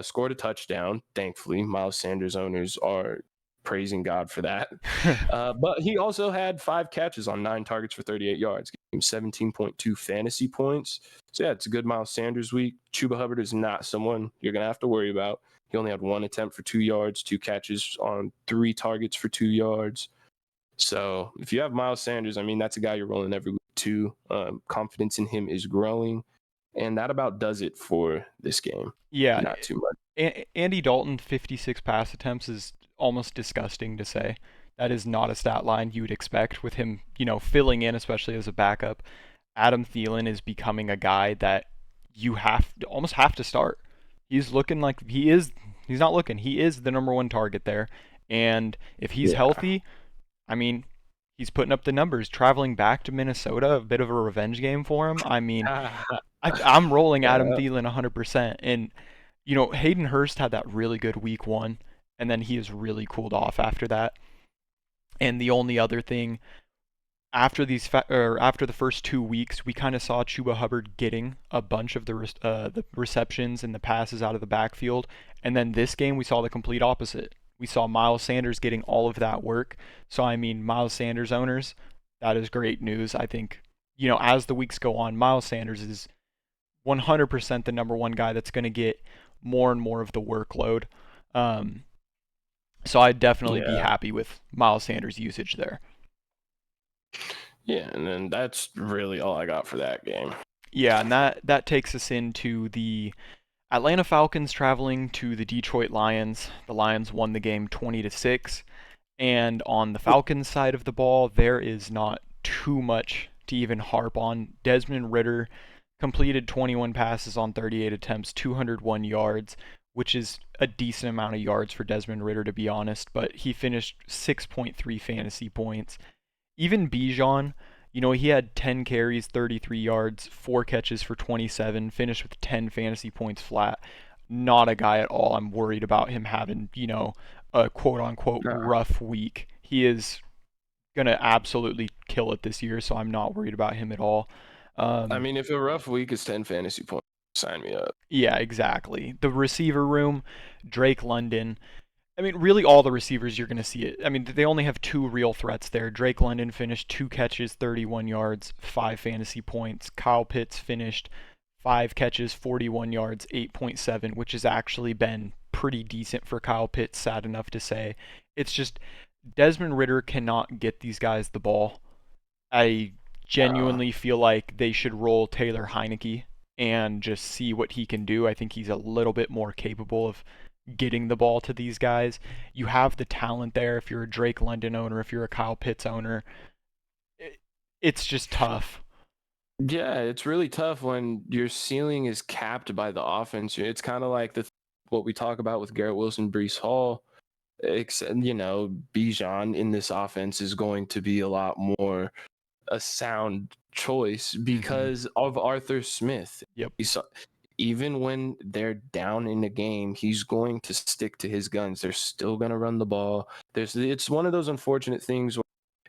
scored a touchdown. Thankfully, Miles Sanders owners are praising God for that. But he also had 5 catches on 9 targets for 38 yards, giving him 17.2 fantasy points. So yeah, it's a good Miles Sanders week. Chuba Hubbard is not someone you're going to have to worry about. He only had 1 attempt for 2 yards, 2 catches on 3 targets for 2 yards. So if you have Miles Sanders, I mean, that's a guy you're rolling every week too. Confidence in him is growing. And that about does it for this game. Yeah. Not too much. Andy Dalton, 56 pass attempts is almost disgusting to say. That is not a stat line you would expect with him, filling in, especially as a backup. Adam Thielen is becoming a guy that you almost have to start. He's looking like he's not looking. He is the number 1 target there. And if he's healthy, I mean, he's putting up the numbers. Traveling back to Minnesota, a bit of a revenge game for him. I mean, I'm rolling Adam Thielen 100%. And, Hayden Hurst had that really good week 1, and then he has really cooled off after that. And the only other thing, after the first 2 weeks, we kind of saw Chuba Hubbard getting a bunch of the receptions and the passes out of the backfield. And then this game, we saw the complete opposite. We saw Miles Sanders getting all of that work. So, I mean, Miles Sanders owners, that is great news. I think, as the weeks go on, Miles Sanders is 100% the number 1 guy that's going to get more and more of the workload. So I'd definitely be happy with Miles Sanders' usage there. Yeah, and then that's really all I got for that game. Yeah, and that takes us into the Atlanta Falcons traveling to the Detroit Lions. The Lions won the game 20-6. And on the Falcons side of the ball, there is not too much to even harp on. Desmond Ridder completed 21 passes on 38 attempts, 201 yards, which is a decent amount of yards for Desmond Ridder, to be honest, but he finished 6.3 fantasy points. Even Bijan, he had 10 carries, 33 yards, 4 catches for 27, finished with 10 fantasy points flat. Not a guy at all I'm worried about him having, a quote-unquote rough week. He is going to absolutely kill it this year, so I'm not worried about him at all. I mean, if a rough week is 10 fantasy points, sign me up. Yeah, exactly. The receiver room, Drake London. I mean, really all the receivers you're going to see it. I mean, they only have 2 real threats there. Drake London finished 2 catches, 31 yards, 5 fantasy points. Kyle Pitts finished 5 catches, 41 yards, 8.7, which has actually been pretty decent for Kyle Pitts, sad enough to say. It's just Desmond Ridder cannot get these guys the ball. I genuinely feel like they should roll Taylor Heineke and just see what he can do. I think he's a little bit more capable of getting the ball to these guys. You have the talent there if you're a Drake London owner, if you're a Kyle Pitts owner. It's just tough. Yeah, it's really tough when your ceiling is capped by the offense. It's kind of like what we talk about with Garrett Wilson, Breece Hall. Bijan in this offense is going to be a lot more a sound choice because of Arthur Smith. Yep. Even when they're down in the game, he's going to stick to his guns. They're still going to run the ball. It's one of those unfortunate things where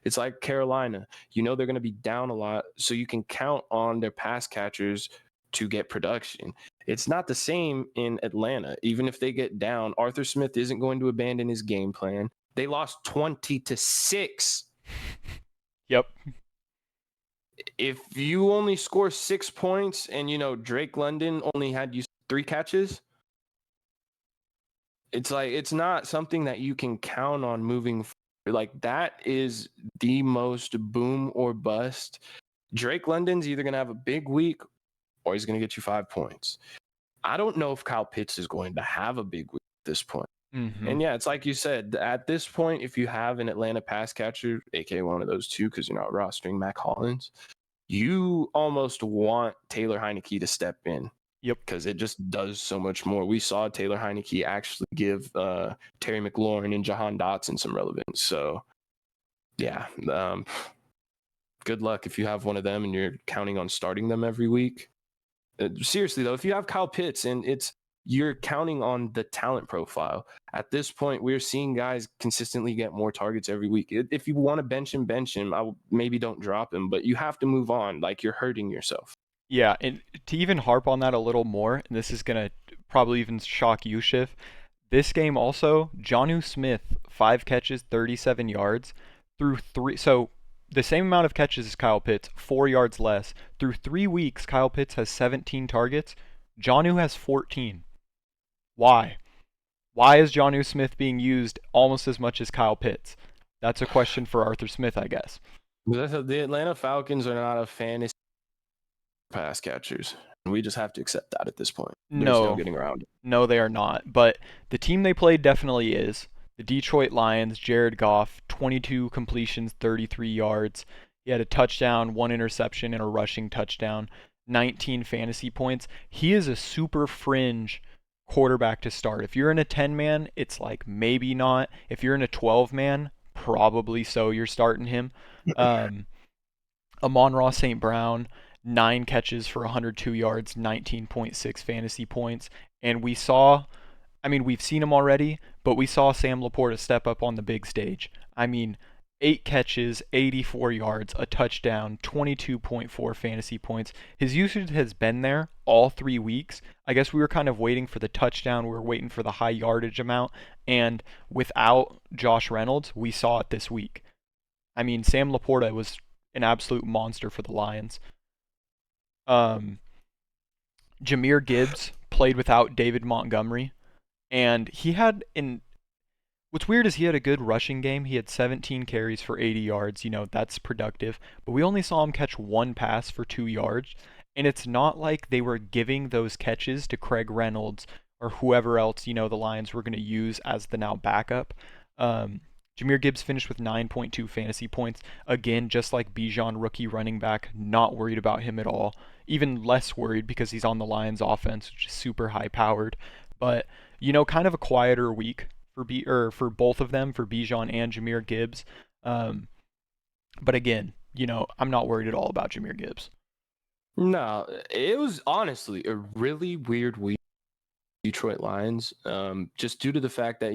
it's like Carolina. They're going to be down a lot, so you can count on their pass catchers to get production. It's not the same in Atlanta. Even if they get down, Arthur Smith isn't going to abandon his game plan. They lost 20-6. Yep. If you only score 6 points and Drake London only had 3 catches, it's like it's not something that you can count on moving forward. Like that is the most boom or bust. Drake London's either going to have a big week or he's going to get you 5 points. I don't know if Kyle Pitts is going to have a big week at this point. And yeah, it's like you said, at this point, if you have an Atlanta pass catcher, aka one of those 2, because you're not rostering Mac Hollins, you almost want Taylor Heineke to step in. Yep. Because it just does so much more. We saw Taylor Heineke actually give Terry McLaurin and Jahan Dotson some relevance. So, yeah. good luck if you have one of them and you're counting on starting them every week. Seriously though, if you have Kyle Pitts and you're counting on the talent profile. At this point, we're seeing guys consistently get more targets every week. If you want to bench him, maybe don't drop him, but you have to move on. Like, you're hurting yourself. Yeah, and to even harp on that a little more, and this is going to probably even shock you, Schiff. This game also, Jonnu Smith, 5 catches, 37 yards through 3. So the same amount of catches as Kyle Pitts, 4 yards less. Through 3 weeks, Kyle Pitts has 17 targets. Jonnu has 14. Why? Why is Jonnu Smith being used almost as much as Kyle Pitts? That's a question for Arthur Smith, I guess. The Atlanta Falcons are not a fantasy pass catchers. We just have to accept that at this point. There's no getting around it. No, they are not. But the team they played definitely is. The Detroit Lions, Jared Goff, 22 completions, 33 yards. He had a touchdown, 1 interception, and a rushing touchdown, 19 fantasy points. He is a super fringe quarterback to start. If you're in a 10-man, it's like maybe not. If you're in a 12-man, probably so. You're starting him. Amon-Ra St. Brown, 9 catches for 102 yards, 19.6 fantasy points. And we've seen him already, but we saw Sam Laporta step up on the big stage. 8 catches, 84 yards, a touchdown, 22.4 fantasy points. His usage has been there all 3 weeks. I guess we were kind of waiting for the touchdown. We were waiting for the high yardage amount. And without Josh Reynolds, we saw it this week. Sam Laporta was an absolute monster for the Lions. Jahmyr Gibbs played without David Montgomery. And what's weird is he had a good rushing game. He had 17 carries for 80 yards. That's productive. But we only saw him catch 1 pass for 2 yards. And it's not like they were giving those catches to Craig Reynolds or whoever else, the Lions were going to use as the now backup. Jahmyr Gibbs finished with 9.2 fantasy points. Again, just like Bijan, rookie running back, not worried about him at all. Even less worried because he's on the Lions offense, which is super high powered. But, kind of a quieter week for both of them, for Bijan and Jahmyr Gibbs. But again, I'm not worried at all about Jahmyr Gibbs. No, it was honestly a really weird week. Detroit Lions, just due to the fact that,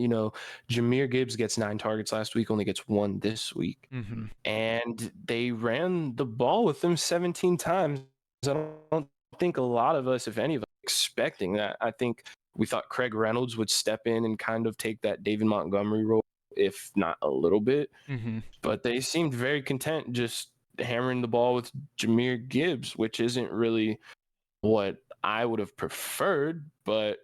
Jahmyr Gibbs gets 9 targets last week, only gets 1 this week. Mm-hmm. And they ran the ball with him 17 times. I don't think a lot of us, if any of us, expecting that. I think we thought Craig Reynolds would step in and kind of take that David Montgomery role, if not a little bit. Mm-hmm. But they seemed very content just hammering the ball with Jahmyr Gibbs, which isn't really what I would have preferred, but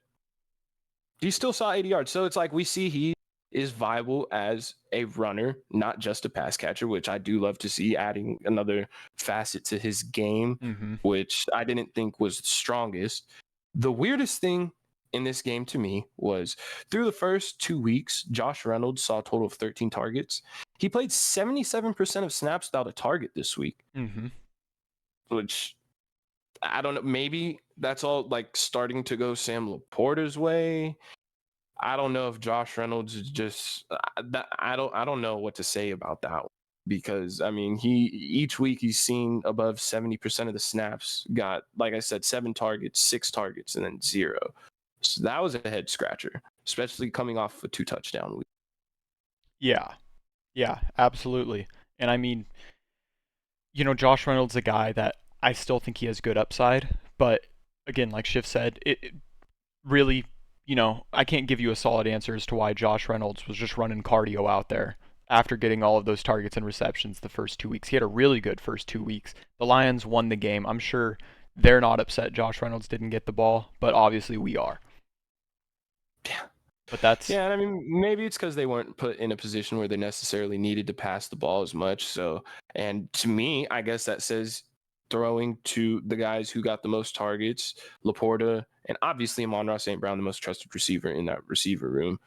he still saw 80 yards. So it's like we see he is viable as a runner, not just a pass catcher, which I do love to see, adding another facet to his game, which I didn't think was the strongest. The weirdest thing in this game to me was through the first 2 weeks, Josh Reynolds saw a total of 13 targets. He played 77% of snaps without a target this week, which I don't know. Maybe that's all like starting to go Sam Laporta's way. I don't know if Josh Reynolds is just I don't know what to say about that one, because each week he's seen above 70% of the snaps, got, like I said, 7 targets, 6 targets, and then 0. So that was a head scratcher, especially coming off a 2 touchdown week. Yeah, absolutely. And Josh Reynolds is a guy that I still think he has good upside, but again, like Schiff said, it really, I can't give you a solid answer as to why Josh Reynolds was just running cardio out there after getting all of those targets and receptions the first 2 weeks. He had a really good first 2 weeks. The Lions won the game. I'm sure they're not upset Josh Reynolds didn't get the ball, but obviously we are. Yeah. But that's... Yeah, and maybe it's because they weren't put in a position where they necessarily needed to pass the ball as much. So, and to me, I guess that says throwing to the guys who got the most targets, Laporta, and obviously Amon-Ra St. Brown, the most trusted receiver in that receiver room.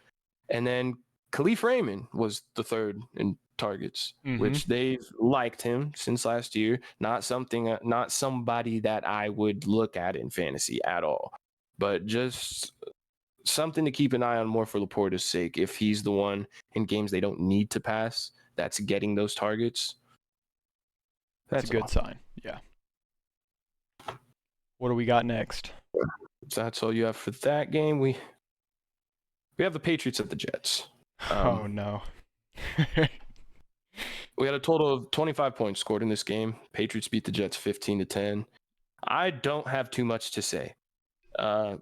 And then Khalif Raymond was the third in targets, which they've liked him since last year. Not somebody that I would look at in fantasy at all, but just something to keep an eye on more for Laporta's sake. If he's the one in games they don't need to pass that's getting those targets, It's a good sign. Yeah. What do we got next? So that's all you have for that game. We have the Patriots at the Jets. Oh no. We had a total of 25 points scored in this game. Patriots beat the Jets 15-10. I don't have too much to say.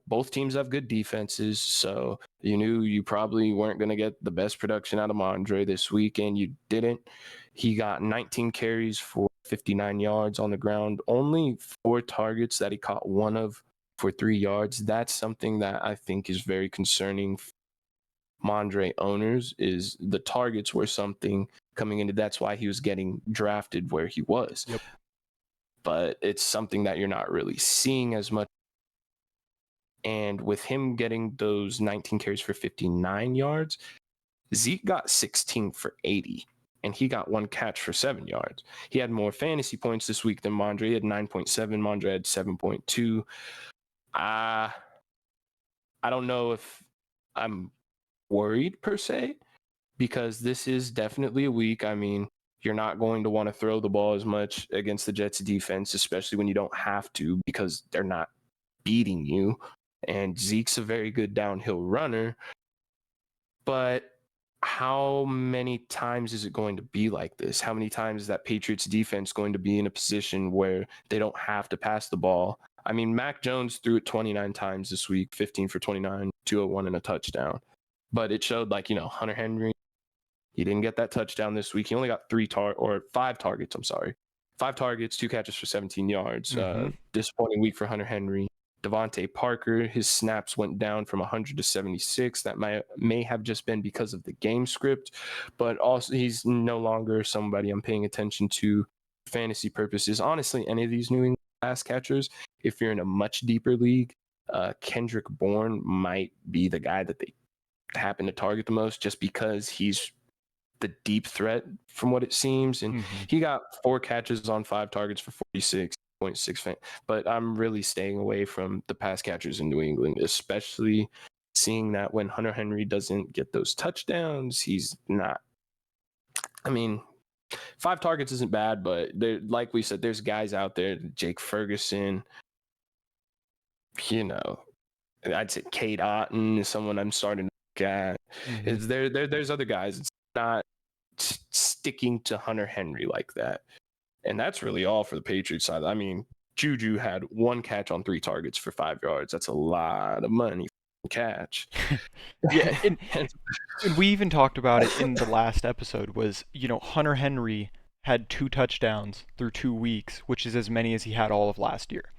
Both teams have good defenses, so you knew you probably weren't going to get the best production out of Mondre this week, and you didn't. He got 19 carries for 59 yards on the ground, only 4 targets that he caught one of for 3 yards. That's something that I think is very concerning. Mondre owners is the targets were something coming into. That's why he was getting drafted where he was. Yep. But it's something that you're not really seeing as much. And with him getting those 19 carries for 59 yards, Zeke got 16 for 80, and he got 1 catch for 7 yards. He had more fantasy points this week than Mondre. He had 9.7. Mondre had 7.2. I don't know if I'm worried per se, because this is definitely a week. I mean, you're not going to want to throw the ball as much against the Jets defense, especially when you don't have to, because they're not beating you. And Zeke's a very good downhill runner. But how many times is it going to be like this? How many times is that Patriots defense going to be in a position where they don't have to pass the ball? I mean, Mac Jones threw it 29 times this week, 15 for 29, 201 and a touchdown. But it showed, like, Hunter Henry, he didn't get that touchdown this week. He only got 5 targets. 5 targets, 2 catches for 17 yards. Disappointing week for Hunter Henry. Devontae Parker, his snaps went down from 100 to 76. That may have just been because of the game script, but also he's no longer somebody I'm paying attention to for fantasy purposes. Honestly, any of these New England pass catchers, if you're in a much deeper league, Kendrick Bourne might be the guy that they happen to target the most, just because he's the deep threat from what it seems. And he got 4 catches on 5 targets for 46.6. But I'm really staying away from the pass catchers in New England, especially seeing that when Hunter Henry doesn't get those touchdowns, he's not. I mean, 5 targets isn't bad, but like we said, there's guys out there, Jake Ferguson, I'd say Kate Otten is someone I'm starting to look at. There's other guys. It's not sticking to Hunter Henry like that. And that's really all for the Patriots side. I mean, Juju had 1 catch on 3 targets for 5 yards. That's a lot of money for catch. Yeah, and we even talked about it in the last episode, was, Hunter Henry had 2 touchdowns through 2 weeks, which is as many as he had all of last year.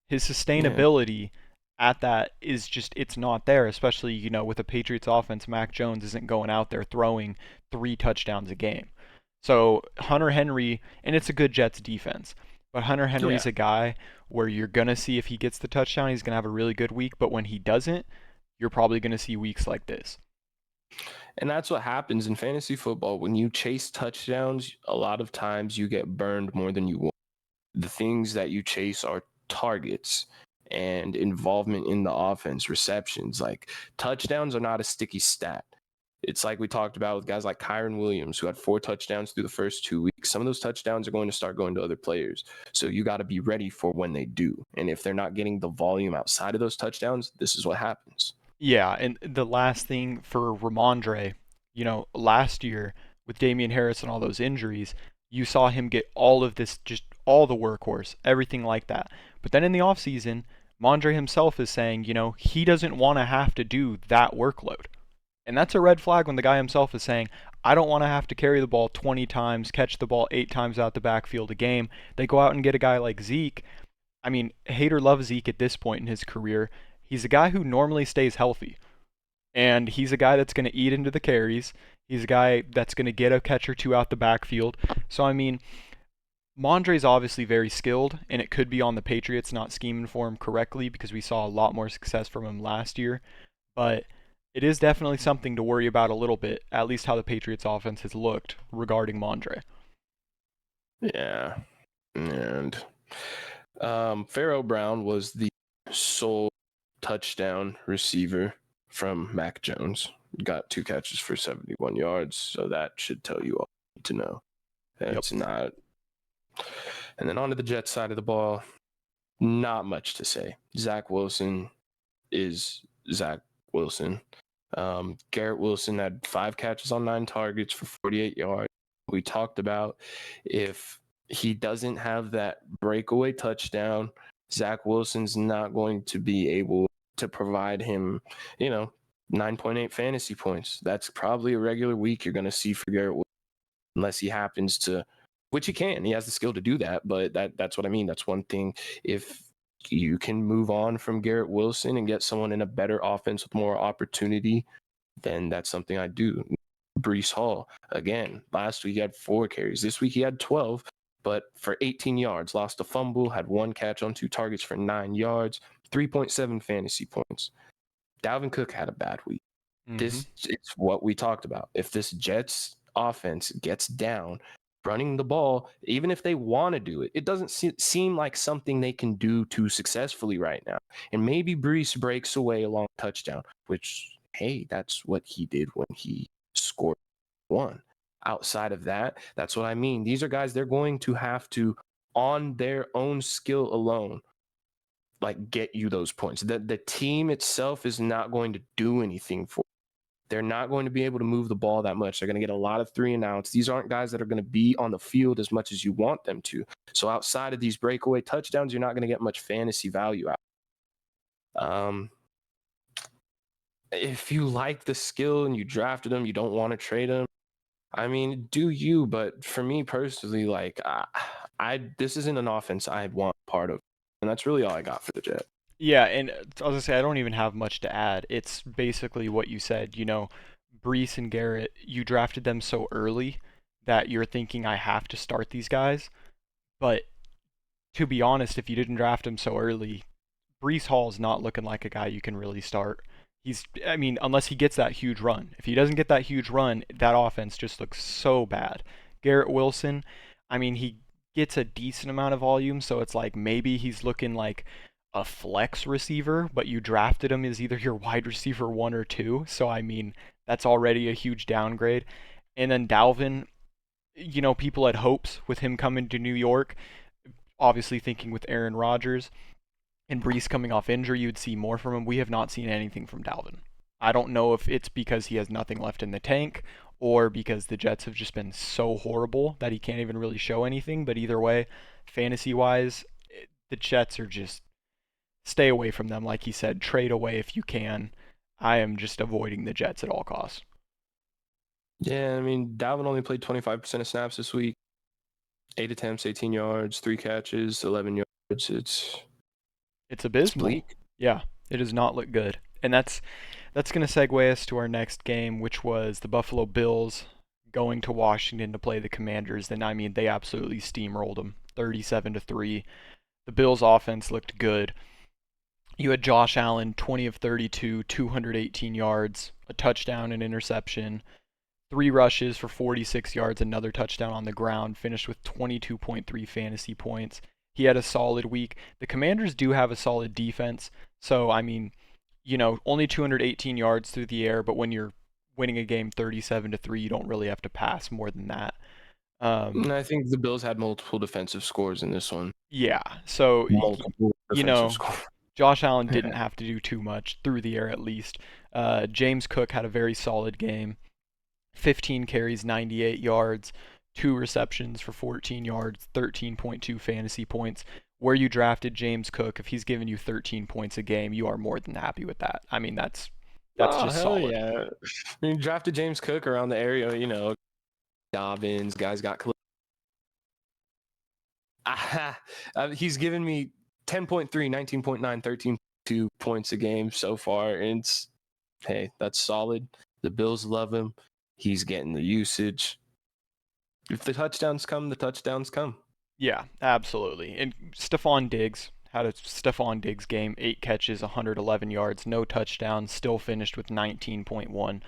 His sustainability at that is just, it's not there, especially, with the Patriots offense. Mac Jones isn't going out there throwing 3 touchdowns a game. So Hunter Henry, and it's a good Jets defense, but Hunter Henry's a guy where you're going to see if he gets the touchdown, he's going to have a really good week, but when he doesn't, you're probably going to see weeks like this. And that's what happens in fantasy football. When you chase touchdowns, a lot of times you get burned more than you want. The things that you chase are targets and involvement in the offense, receptions. Like, touchdowns are not a sticky stat. It's like we talked about with guys like Kyron Williams, who had 4 touchdowns through the first 2 weeks. Some of those touchdowns are going to start going to other players. So you got to be ready for when they do. And if they're not getting the volume outside of those touchdowns, this is what happens. Yeah, and the last thing for Ramondre, last year with Damian Harris and all those injuries, you saw him get all of this, just all the workhorse, everything like that. But then in the offseason, Mondre himself is saying, he doesn't want to have to do that workload. And that's a red flag when the guy himself is saying, I don't want to have to carry the ball 20 times, catch the ball 8 times out the backfield a game. They go out and get a guy like Zeke. I mean, hate or love Zeke at this point in his career, he's a guy who normally stays healthy. And he's a guy that's going to eat into the carries. He's a guy that's going to get a catch or 2 out the backfield. So, I mean, Mondre's obviously very skilled, and it could be on the Patriots not scheming for him correctly, because we saw a lot more success from him last year. But it is definitely something to worry about a little bit, at least how the Patriots offense has looked regarding Mondre. Yeah. And Pharaoh Brown was the sole touchdown receiver from Mac Jones. Got 2 catches for 71 yards, so that should tell you all you need to know. That's not And then onto the Jets side of the ball, not much to say. Zach Wilson is Zach Wilson. Garrett Wilson had 5 catches on 9 targets for 48 yards. We talked about if he doesn't have that breakaway touchdown, Zach Wilson's not going to be able to provide him, 9.8 fantasy points. That's probably a regular week you're going to see for Garrett Wilson, unless he happens to, which he can. He has the skill to do that, but that's what I mean. That's one thing. If you can move on from Garrett Wilson and get someone in a better offense with more opportunity, then that's something I do. Breece Hall, again, last week he had 4 carries. This week he had 12, but for 18 yards, lost a fumble, had 1 catch on 2 targets for 9 yards, 3.7 fantasy points. Dalvin Cook had a bad week. This is what we talked about. If this Jets offense gets down, running the ball, even if they want to do it, it doesn't seem like something they can do too successfully right now. And maybe Breece breaks away a long touchdown, which, hey, that's what he did when he scored 1. Outside of that, that's what I mean. These are guys they're going to have to, on their own skill alone, like get you those points. The team itself is not going to do anything for you. They're not going to be able to move the ball that much. They're going to get a lot of 3 and outs. These aren't guys that are going to be on the field as much as you want them to. So outside of these breakaway touchdowns, you're not going to get much fantasy value out. If you like the skill and you drafted them, you don't want to trade them, I mean, do you? But for me personally, like, this isn't an offense I want part of. And that's really all I got for the Jets. Yeah, and I was gonna say I don't even have much to add. It's basically what you said. Breece and Garrett, you drafted them so early that you're thinking I have to start these guys. But to be honest, if you didn't draft him so early, Breece Hall's not looking like a guy you can really start. Unless he gets that huge run. If he doesn't get that huge run, that offense just looks so bad. Garrett Wilson, he gets a decent amount of volume, so it's like maybe he's looking like a flex receiver, but you drafted him as either your wide receiver 1 or 2. So that's already a huge downgrade. And then Dalvin, people had hopes with him coming to New York, obviously thinking with Aaron Rodgers and Breece coming off injury, you'd see more from him. We have not seen anything from Dalvin. I don't know if it's because he has nothing left in the tank or because the Jets have just been so horrible that he can't even really show anything. But either way, fantasy-wise, the Jets are just, stay away from them. Like he said, trade away if you can. I am just avoiding the Jets at all costs. Yeah, Dalvin only played 25% of snaps this week. 8 attempts, 18 yards, 3 catches, 11 yards. It's abysmal. Bleak. Yeah, it does not look good. And that's going to segue us to our next game, which was the Buffalo Bills going to Washington to play the Commanders. And they absolutely steamrolled them, 37-3. The Bills' offense looked good. You had Josh Allen, 20 of 32, 218 yards, a touchdown, an interception, 3 rushes for 46 yards, another touchdown on the ground, finished with 22.3 fantasy points. He had a solid week. The Commanders do have a solid defense, so only 218 yards through the air, but when you're winning a game 37-3, you don't really have to pass more than that. And I think the Bills had multiple defensive scores in this one. Yeah, so multiple defensive scores. Josh Allen didn't have to do too much through the air at least. James Cook had a very solid game. 15 carries, 98 yards, 2 receptions for 14 yards, 13.2 fantasy points. Where you drafted James Cook, if he's giving you 13 points a game, you are more than happy with that. That's just solid. Yeah. You drafted James Cook around the area, Dobbins, guys got he's given me 10.3, 19.9, 13.2 points a game so far. And hey, that's solid. The Bills love him. He's getting the usage. If the touchdowns come, the touchdowns come. Yeah, absolutely. And Stephon Diggs had a Stephon Diggs game, 8 catches, 111 yards, no touchdowns, still finished with 19.1.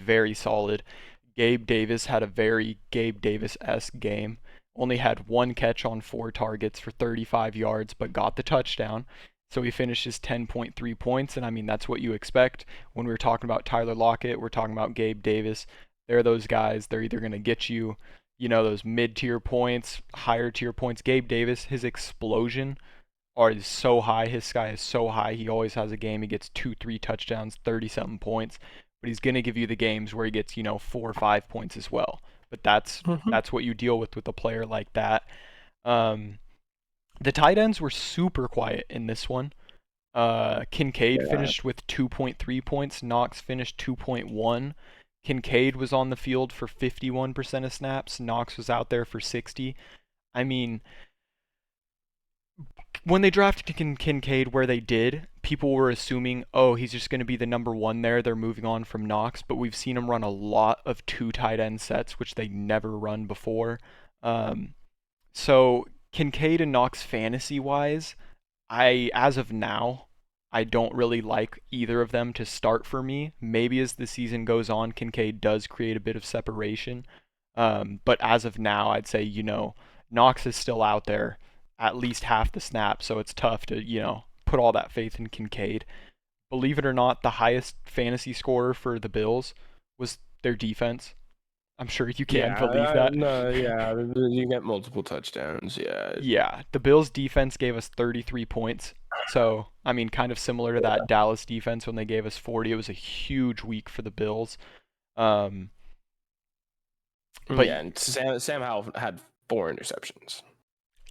Very solid. Gabe Davis had a very Gabe Davis-esque game. Only had 1 catch on 4 targets for 35 yards, but got the touchdown. So he finishes 10.3 points, and that's what you expect. When we're talking about Tyler Lockett, we're talking about Gabe Davis. They're those guys. They're either going to get you those mid-tier points, higher tier points. Gabe Davis, his explosion is so high. His sky is so high. He always has a game. He gets 2, 3 touchdowns, 30-something points. But he's going to give you the games where he gets, 4 or 5 points as well. But that's what you deal with a player like that. The tight ends were super quiet in this one. Kincaid finished with 2.3 points. Knox finished 2.1. Kincaid was on the field for 51% of snaps. Knox was out there for 60. I mean, when they drafted Kincaid where they did, people were assuming, oh, he's just going to be the number one there. They're moving on from Knox, but we've seen him run a lot of 2 tight end sets, which they never run before. So Kincaid and Knox fantasy-wise, as of now, I don't really like either of them to start for me. Maybe as the season goes on, Kincaid does create a bit of separation. But as of now, I'd say, Knox is still out there at least half the snaps, so it's tough to, put all that faith in Kincaid. Believe it or not, the highest fantasy scorer for the Bills was their defense. I'm sure you can believe that. No, yeah, you get multiple touchdowns, yeah. Yeah, the Bills' defense gave us 33 points. So, I mean, kind of similar to that Dallas defense when they gave us 40. It was a huge week for the Bills. But yeah, and Sam Howell had 4 interceptions.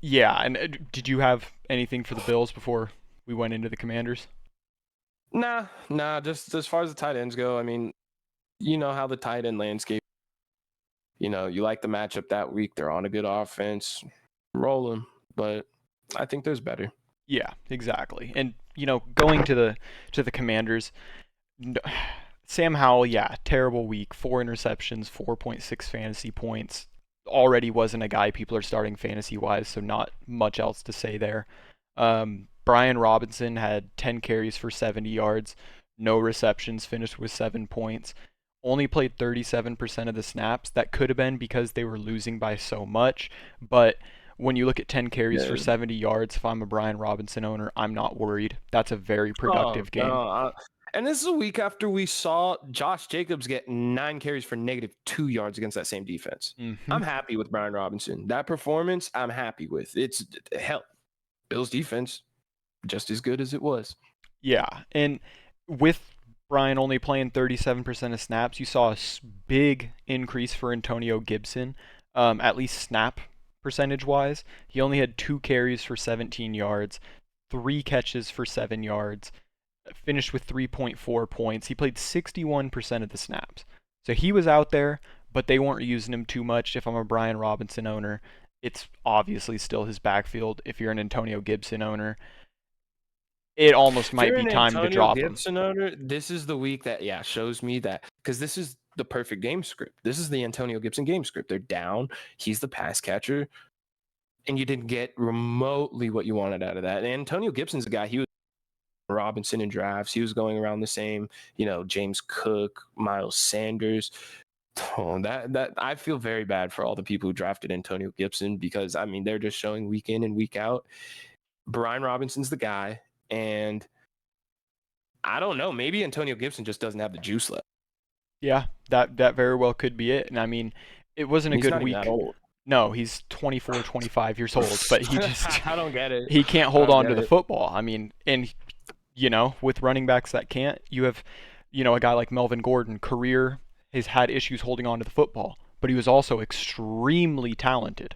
Yeah, and did you have anything for the Bills before we went into the Commanders? Nah, just as far as the tight ends go, I mean, you know how the tight end landscape, you like the matchup that week. They're on a good offense, roll them, but I think there's better. Yeah, exactly. And, going to the Commanders, Sam Howell, yeah, terrible week. 4 interceptions, 4.6 fantasy points. Already wasn't a guy people are starting fantasy-wise, so not much else to say there. Brian Robinson had 10 carries for 70 yards, no receptions, finished with 7 points. Only played 37% of the snaps. That could have been because they were losing by so much, but when you look at 10 carries for 70 yards, if I'm a Brian Robinson owner, I'm not worried. That's a very productive game. And this is a week after we saw Josh Jacobs get 9 carries for -2 yards against that same defense. Mm-hmm. I'm happy with Brian Robinson. That performance, I'm happy with. It's hell. Bills defense, just as good as it was. Yeah, and with Brian only playing 37% of snaps, you saw a big increase for Antonio Gibson, at least snap percentage-wise. He only had 2 carries for 17 yards, 3 catches for 7 yards, finished with 3.4 points. He played 61% of the snaps. So he was out there, but they weren't using him too much. If I'm a Brian Robinson owner, it's obviously still his backfield. If you're an Antonio Gibson owner, it almost might be time to drop him. Gibson owner, this is the week that shows me that, because this is the perfect game script. This is the Antonio Gibson game script. They're down. He's the pass catcher, and you didn't get remotely what you wanted out of that. And Antonio Gibson's a guy, he was Robinson in drafts. He was going around the same, James Cook, Miles Sanders. Oh, that I feel very bad for all the people who drafted Antonio Gibson, because I mean, they're just showing week in and week out. Brian Robinson's the guy, and I don't know, maybe Antonio Gibson just doesn't have the juice left. Yeah, that very well could be it. And I mean, it wasn't a good week. That old. No, he's 24, 25 years old, but he just I don't get it. He can't hold on to the football. I mean, and with running backs that can't, you have, a guy like Melvin Gordon, career has had issues holding on to the football, but he was also extremely talented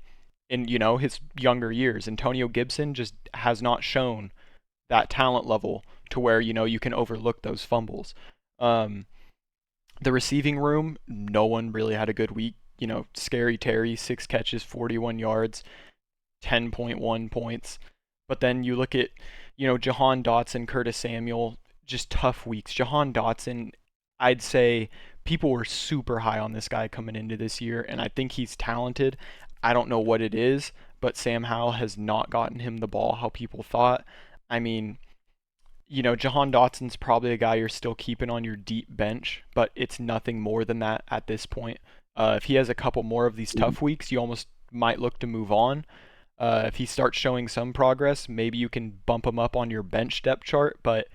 in, his younger years. Antonio Gibson just has not shown that talent level to where, you can overlook those fumbles. The receiving room, no one really had a good week. Scary Terry, 6 catches, 41 yards, 10.1 points. But then you look at, Jahan Dotson, Curtis Samuel, just tough weeks. Jahan Dotson, I'd say people were super high on this guy coming into this year, and I think he's talented. I don't know what it is, but Sam Howell has not gotten him the ball how people thought. I mean, Jahan Dotson's probably a guy you're still keeping on your deep bench, but it's nothing more than that at this point. If he has a couple more of these tough weeks, you almost might look to move on. If he starts showing some progress, maybe you can bump him up on your bench depth chart, but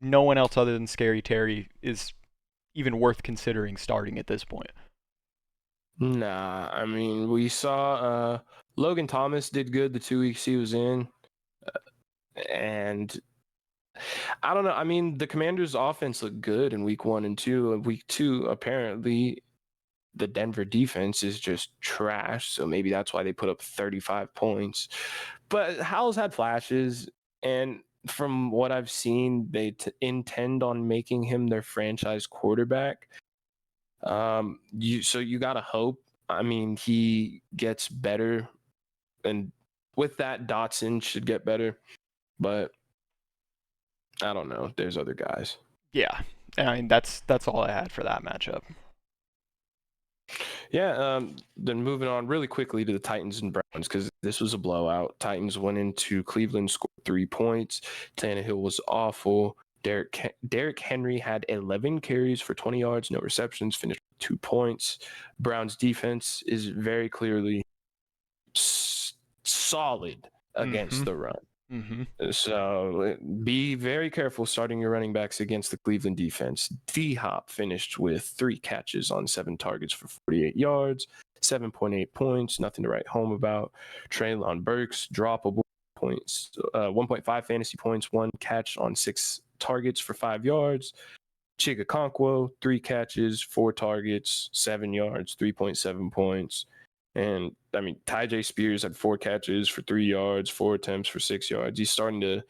no one else other than Scary Terry is even worth considering starting at this point. Nah, I mean, we saw Logan Thomas did good the 2 weeks he was in, and I don't know. I mean, the Commanders' offense looked good in week 1 and 2. In week 2, apparently, the Denver defense is just trash. So maybe that's why they put up 35 points. But Howell's had flashes, and from what I've seen, they intend on making him their franchise quarterback. You gotta hope. I mean, he gets better, and with that, Dotson should get better. But I don't know. There's other guys. Yeah, I mean that's all I had for that matchup. Yeah. Then moving on really quickly to the Titans and Browns, because this was a blowout. Titans went into Cleveland, scored 3 points. Tannehill was awful. Derrick Henry had 11 carries for 20 yards, no receptions, finished with 2 points. Browns defense is very clearly solid against the run. So be very careful starting your running backs against the Cleveland defense. D-Hop finished with 3 catches on 7 targets for 48 yards, 7.8 points, nothing to write home about. Treylon Burks, droppable points, 1.5 fantasy points, 1 catch on 6 targets for 5 yards. Chigakonkwo, 3 catches, 4 targets, 7 yards, 3.7 points. And I mean, Tyjae Spears had 4 catches for 3 yards, 4 attempts for 6 yards. He's starting to,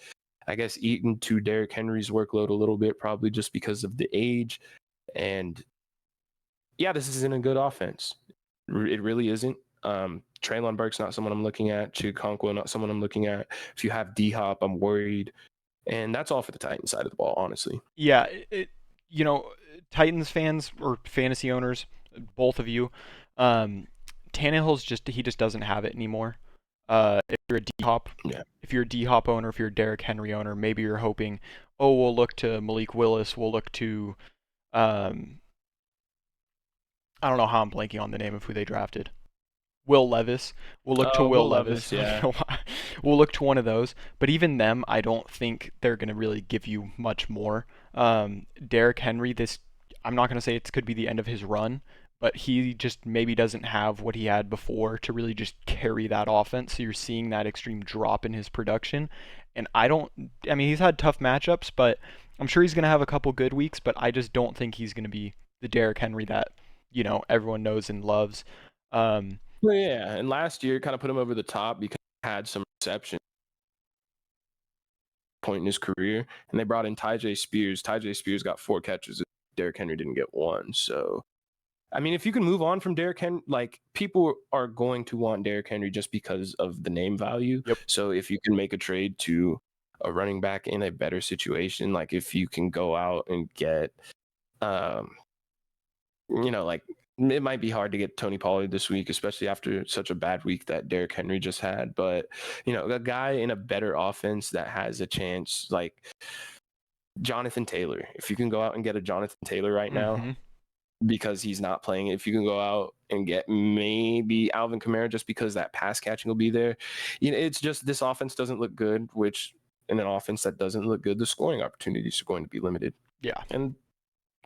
I guess, eat into Derrick Henry's workload a little bit, probably just because of the age. And yeah, this isn't a good offense. It really isn't. Treylon Burks not someone I'm looking at. Chigakonkwo not someone I'm looking at. If you have D-Hop, I'm worried. And that's all for the Titans side of the ball, honestly. Yeah, you know, Titans fans or fantasy owners, both of you, Tannehill's he just doesn't have it anymore. If you're a D-Hop, Yeah. if you're a D-Hop owner, if you're a Derrick Henry owner, maybe you're hoping, oh, we'll look to Malik Willis, we'll look to, I don't know how I'm blanking on the name of who they drafted. Will Levis. We'll look to Will Levis. Yeah. We'll look to one of those. But even them, I don't think they're going to really give you much more. Derrick Henry, I'm not going to say it could be the end of his run, but he just maybe doesn't have what he had before to really just carry that offense. So you're seeing that extreme drop in his production. And I mean, he's had tough matchups, but I'm sure he's going to have a couple good weeks, but I just don't think he's going to be the Derrick Henry that, everyone knows and loves. Well, yeah, and last year kind of put him over the top because he had some reception point in his career, and they brought in Tyjae Spears. Tyjae Spears got 4 catches. Derrick Henry didn't get 1. So, I mean, if you can move on from Derrick Henry, like people are going to want Derrick Henry just because of the name value. Yep. So if you can make a trade to a running back in a better situation, like if you can go out and get, like it might be hard to get Tony Pollard this week, especially after such a bad week that Derrick Henry just had. But, a guy in a better offense that has a chance, like Jonathan Taylor, if you can go out and get a Jonathan Taylor right now, because he's not playing, if you can go out and get maybe Alvin Kamara just because that pass catching will be there. It's just this offense doesn't look good, which in an offense that doesn't look good, the scoring opportunities are going to be limited. Yeah. And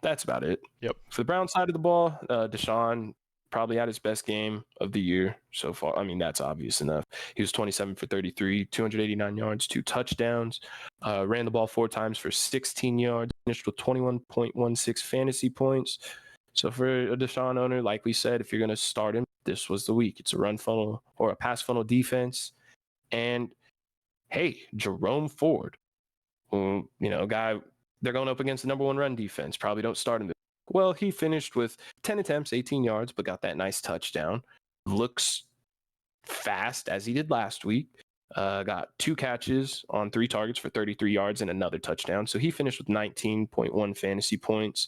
that's about it. Yep. For the Browns side of the ball, Deshaun probably had his best game of the year so far. I mean, that's obvious enough. He was 27 for 33, 289 yards, 2 touchdowns, ran the ball 4 times for 16 yards, finished with 21.16 fantasy points. So for a Deshaun owner, like we said, if you're going to start him, this was the week. It's a run funnel or a pass funnel defense. And hey, Jerome Ford, guy, they're going up against the number 1 run defense. Probably don't start him. Well, he finished with 10 attempts, 18 yards, but got that nice touchdown. Looks fast as he did last week. Got 2 catches on 3 targets for 33 yards and another touchdown. So he finished with 19.1 fantasy points.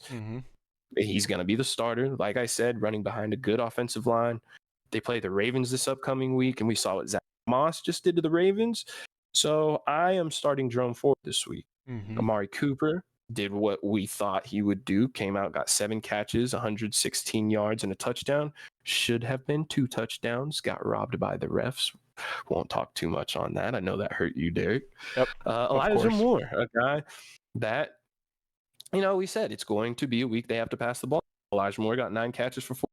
He's going to be the starter. Like I said, running behind a good offensive line. They play the Ravens this upcoming week, and we saw what Zach Moss just did to the Ravens. So I am starting Jerome Ford this week. Amari Cooper did what we thought he would do. Came out, got 7 catches, 116 yards, and a touchdown. Should have been 2 touchdowns. Got robbed by the refs. Won't talk too much on that. I know that hurt you, Derek. Yep. Elijah Moore, a guy that, we said it's going to be a week they have to pass the ball. Elijah Moore got 9 catches for 4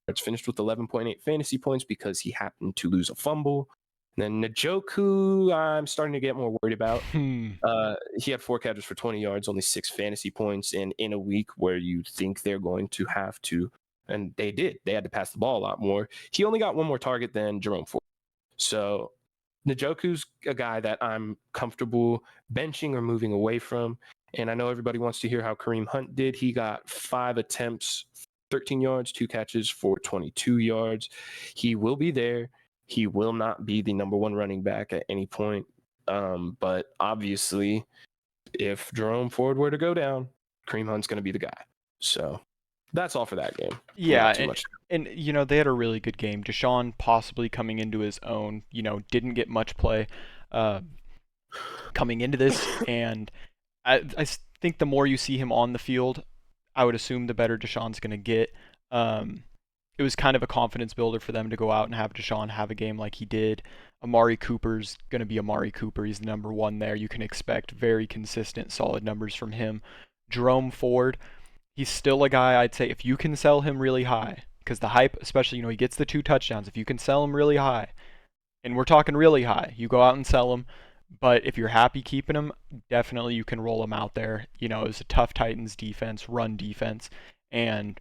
yards, finished with 11.8 fantasy points because he happened to lose a fumble. And then Njoku, I'm starting to get more worried about. He had 4 catches for 20 yards, only 6 fantasy points, and in a week where you think they're going to have to, and they did, they had to pass the ball a lot more. He only got 1 more target than Jerome Ford. So Njoku's a guy that I'm comfortable benching or moving away from. And I know everybody wants to hear how Kareem Hunt did. He got 5 attempts, 13 yards, 2 catches for 22 yards. He will be there. He will not be the number 1 running back at any point. But obviously, if Jerome Ford were to go down, Kareem Hunt's going to be the guy. So that's all for that game. Yeah, Not too much. and they had a really good game. Deshaun possibly coming into his own, didn't get much play coming into this, and I think the more you see him on the field, I would assume the better Deshaun's going to get. It was kind of a confidence builder for them to go out and have Deshaun have a game like he did. Amari Cooper's going to be Amari Cooper. He's the number 1 there. You can expect very consistent, solid numbers from him. Jerome Ford, he's still a guy I'd say if you can sell him really high, because the hype, especially, he gets the 2 touchdowns. If you can sell him really high, and we're talking really high, you go out and sell him. But if you're happy keeping him, definitely you can roll him out there. It was a tough Titans defense, run defense, and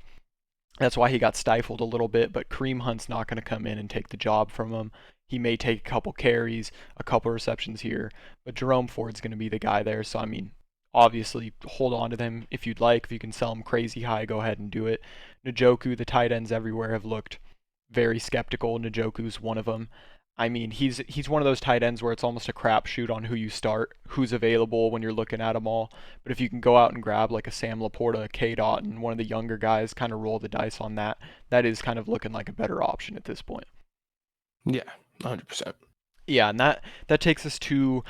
that's why he got stifled a little bit. But Kareem Hunt's not going to come in and take the job from him. He may take a couple carries, a couple receptions here, but Jerome Ford's going to be the guy there. So, I mean, obviously, hold on to them if you'd like. If you can sell them crazy high, go ahead and do it. Njoku, the tight ends everywhere have looked very skeptical. Njoku's one of them. I mean, he's one of those tight ends where it's almost a crapshoot on who you start, who's available when you're looking at them all. But if you can go out and grab like a Sam Laporta, a K-Dot, and one of the younger guys, kind of roll the dice on that, that is kind of looking like a better option at this point. Yeah, 100%. Yeah, and that takes us to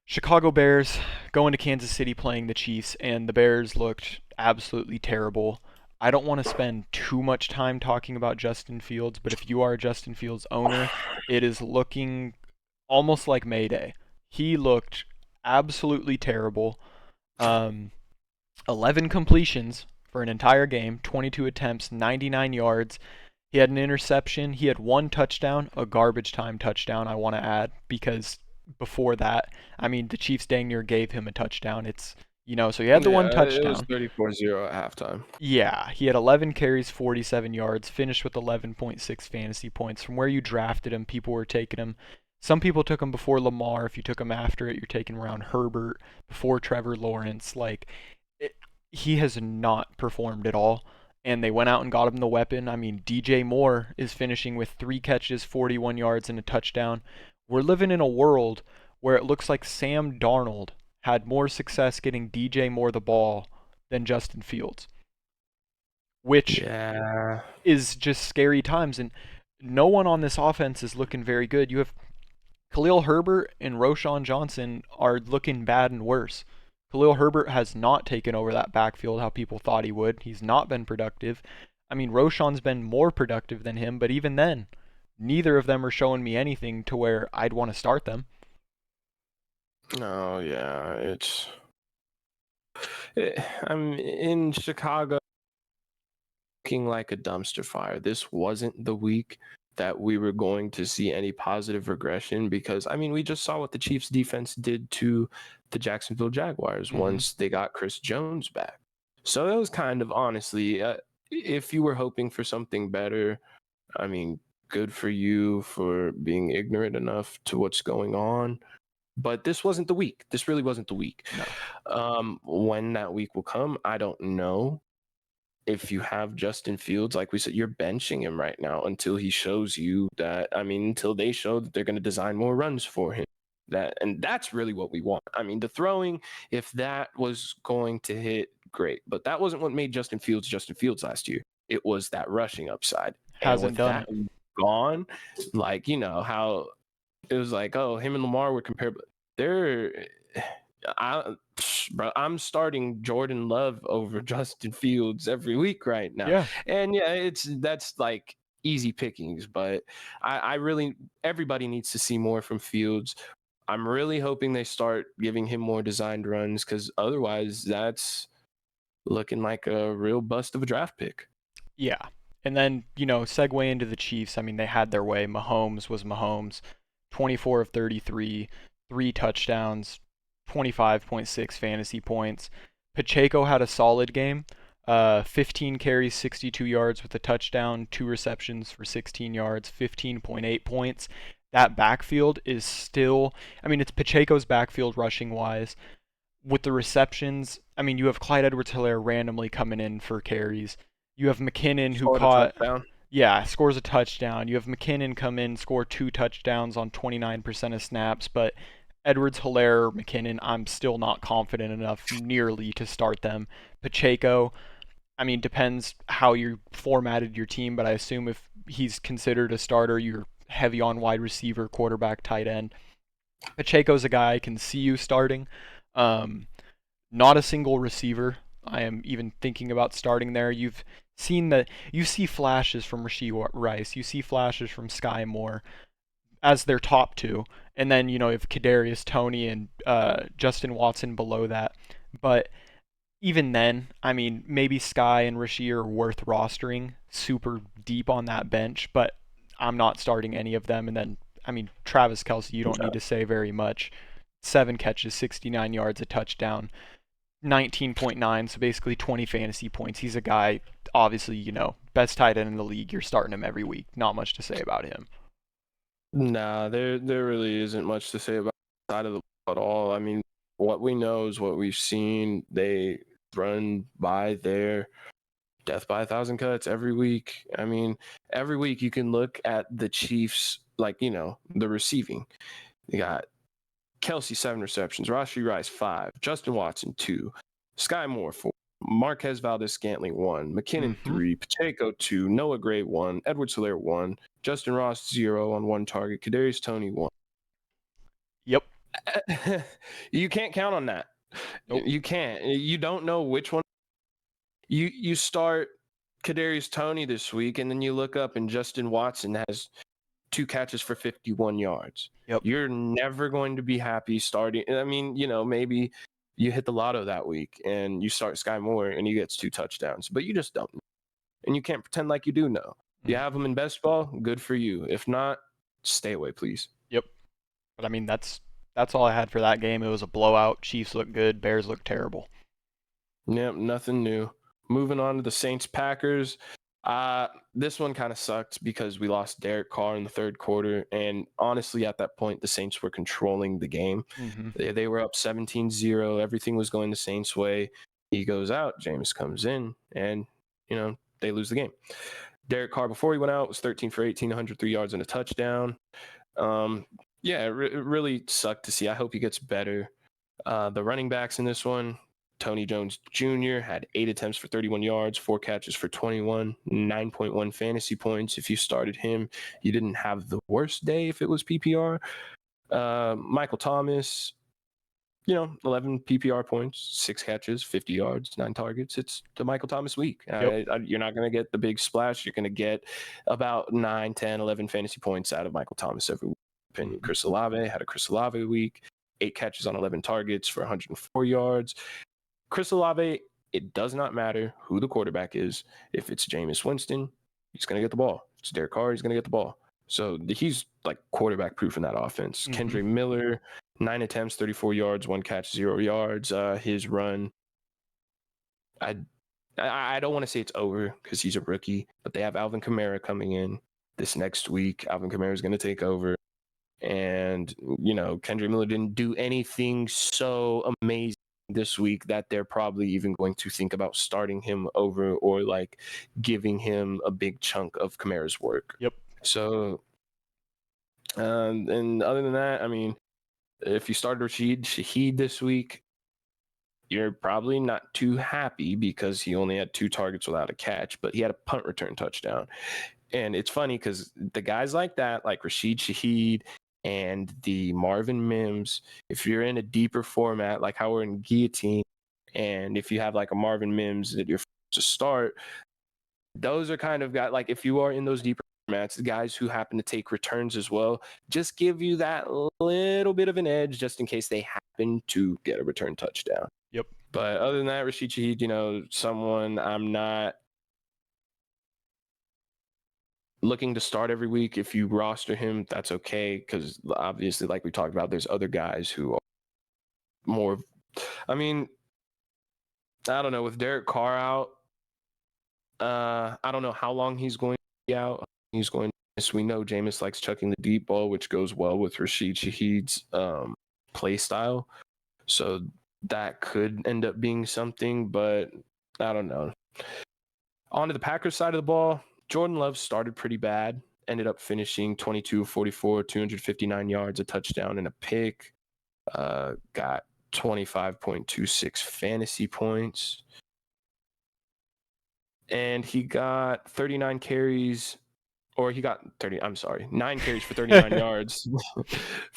Chicago Bears going to Kansas City playing the Chiefs, and the Bears looked absolutely terrible. I don't want to spend too much time talking about Justin Fields, but if you are a Justin Fields owner, it is looking almost like Mayday. He looked absolutely terrible. 11 completions for an entire game, 22 attempts, 99 yards. He had an interception. He had 1 touchdown, a garbage time touchdown, I want to add, because before that, I mean, the Chiefs dang near gave him a touchdown. So he had the 1 touchdown. It was 34-0 at halftime. Yeah, he had 11 carries, 47 yards, finished with 11.6 fantasy points. From where you drafted him, people were taking him. Some people took him before Lamar. If you took him after it, you're taking around Herbert, before Trevor Lawrence. He has not performed at all. And they went out and got him the weapon. I mean, DJ Moore is finishing with 3 catches, 41 yards, and a touchdown. We're living in a world where it looks like Sam Darnold had more success getting DJ Moore the ball than Justin Fields, which is just scary times. And no one on this offense is looking very good. You have Khalil Herbert and Roschon Johnson are looking bad and worse. Khalil Herbert has not taken over that backfield how people thought he would. He's not been productive. I mean, Roschon's been more productive than him, but even then, neither of them are showing me anything to where I'd want to start them. Oh, yeah, I'm in Chicago looking like a dumpster fire. This wasn't the week that we were going to see any positive regression because, I mean, we just saw what the Chiefs defense did to the Jacksonville Jaguars once they got Chris Jones back. So that was kind of, honestly, if you were hoping for something better, I mean, good for you for being ignorant enough to what's going on. But this wasn't the week. This really wasn't the week. No. When that week will come, I don't know. If you have Justin Fields, like we said, you're benching him right now until he shows you that, I mean, until they show that they're going to design more runs for him. And that's really what we want. I mean, the throwing, if that was going to hit, great. But that wasn't what made Justin Fields last year. It was that rushing upside. Hasn't done it. Gone, like, how it was like, oh, him and Lamar were compared, but I'm starting Jordan Love over Justin Fields every week right now. Yeah. And yeah, that's like easy pickings, but I really, everybody needs to see more from Fields. I'm really hoping they start giving him more designed runs because otherwise that's looking like a real bust of a draft pick. Yeah. And then, segue into the Chiefs. I mean, they had their way. Mahomes was Mahomes. 24 of 33, 3 touchdowns, 25.6 fantasy points. Pacheco had a solid game. 15 carries, 62 yards with a touchdown, 2 receptions for 16 yards, 15.8 points. That backfield is still, I mean, it's Pacheco's backfield rushing wise. With the receptions, I mean, you have Clyde Edwards-Helaire randomly coming in for carries. You have McKinnon who Scored a caught, touchdown. yeah, scores a touchdown. You have McKinnon come in, score 2 touchdowns on 29% of snaps, but Edwards-Helaire or McKinnon, I'm still not confident enough nearly to start them. Pacheco, I mean, depends how you formatted your team, but I assume if he's considered a starter, you're heavy on wide receiver, quarterback, tight end. Pacheco's a guy I can see you starting. Um, Not a single receiver I am even thinking about starting there. You see flashes from Rashee Rice, you see flashes from Sky Moore as their top two, and then you have Kadarius Toney and Justin Watson below that. But even then, I mean, maybe Sky and Rashee are worth rostering super deep on that bench, but I'm not starting any of them. And then, I mean, Travis Kelce, you don't need to say very much. 7 catches, 69 yards, a touchdown, 19.9, so basically 20 fantasy points. He's a guy, obviously, best tight end in the league. You're starting him every week. Not much to say about him. Nah, there really isn't much to say about the side of the ball at all. I mean, what we know is what we've seen. They run by their death by 1,000 cuts every week. I mean, every week you can look at the Chiefs, the receiving. You got Kelce 7 receptions, Rashee Rice 5, Justin Watson 2, Sky Moore 4, Marquez Valdez-Scantling 1, McKinnon 3, Pacheco 2, Noah Gray 1, Edwards-Helaire 1, Justin Ross 0 on 1 target, Kadarius Toney 1. Yep. You can't count on that. Nope. You can't. You don't know which one. You start Kadarius Toney this week, and then you look up and Justin Watson has 2 catches for 51 yards. Yep. You're never going to be happy starting. I mean, maybe you hit the lotto that week and you start Sky Moore and he gets 2 touchdowns, but you just don't know. And you can't pretend like you do know. You have him in best ball, good for you. If not, stay away, please. Yep. But I mean, that's all I had for that game. It was a blowout. Chiefs look good. Bears look terrible. Yep, nothing new. Moving on to the Saints-Packers. This one kind of sucked because we lost Derek Carr in the third quarter. And honestly, at that point, the Saints were controlling the game. They were up 17-0. Everything was going the Saints' way. He goes out. Jameis comes in. And, they lose the game. Derek Carr, before he went out, was 13 for 18, 103 yards and a touchdown. It really sucked to see. I hope he gets better. The running backs in this one, Tony Jones Jr. had 8 attempts for 31 yards, 4 catches for 21, 9.1 fantasy points. If you started him, you didn't have the worst day if it was PPR. Michael Thomas, 11 PPR points, 6 catches, 50 yards, 9 targets. It's the Michael Thomas week. Yep. You're not going to get the big splash. You're going to get about 9, 10, 11 fantasy points out of Michael Thomas every week. Chris Olave had a Chris Olave week, 8 catches on 11 targets for 104 yards. Chris Olave, it does not matter who the quarterback is. If it's Jameis Winston, he's going to get the ball. If it's Derek Carr, he's going to get the ball. So he's like quarterback proof in that offense. Kendre Miller, 9 attempts, 34 yards, 1 catch, 0 yards. His run, I don't want to say it's over because he's a rookie, but they have Alvin Kamara coming in this next week. Alvin Kamara is going to take over. And, Kendre Miller didn't do anything so amazing this week that they're probably even going to think about starting him over or like giving him a big chunk of Kamara's work. Yep. So, and other than that, I mean, if you started Rashid Shaheed this week, you're probably not too happy because he only had 2 targets without a catch, but he had a punt return touchdown. And it's funny because the guys like that, like Rashid Shaheed and the Marvin Mims, if you're in a deeper format, like how we're in Guillotine, and if you have like a Marvin Mims that you're to start, those are kind of guys, like if you are in those deeper formats, the guys who happen to take returns as well, just give you that little bit of an edge just in case they happen to get a return touchdown. Yep. But other than that, Rashid Shaheed, someone I'm not looking to start every week. If you roster him, that's okay, because obviously, like we talked about, there's other guys who are more. I mean, I don't know. With Derek Carr out, I don't know how long he's going to be out. He's going. We know Jameis likes chucking the deep ball, which goes well with Rashid Shaheed's play style. So that could end up being something, but I don't know. On to the Packers side of the ball, Jordan Love started pretty bad, ended up finishing 22-44, 259 yards, a touchdown, and a pick. Got 25.26 fantasy points. And he got 39 carries, or he got 9 carries for 39 yards.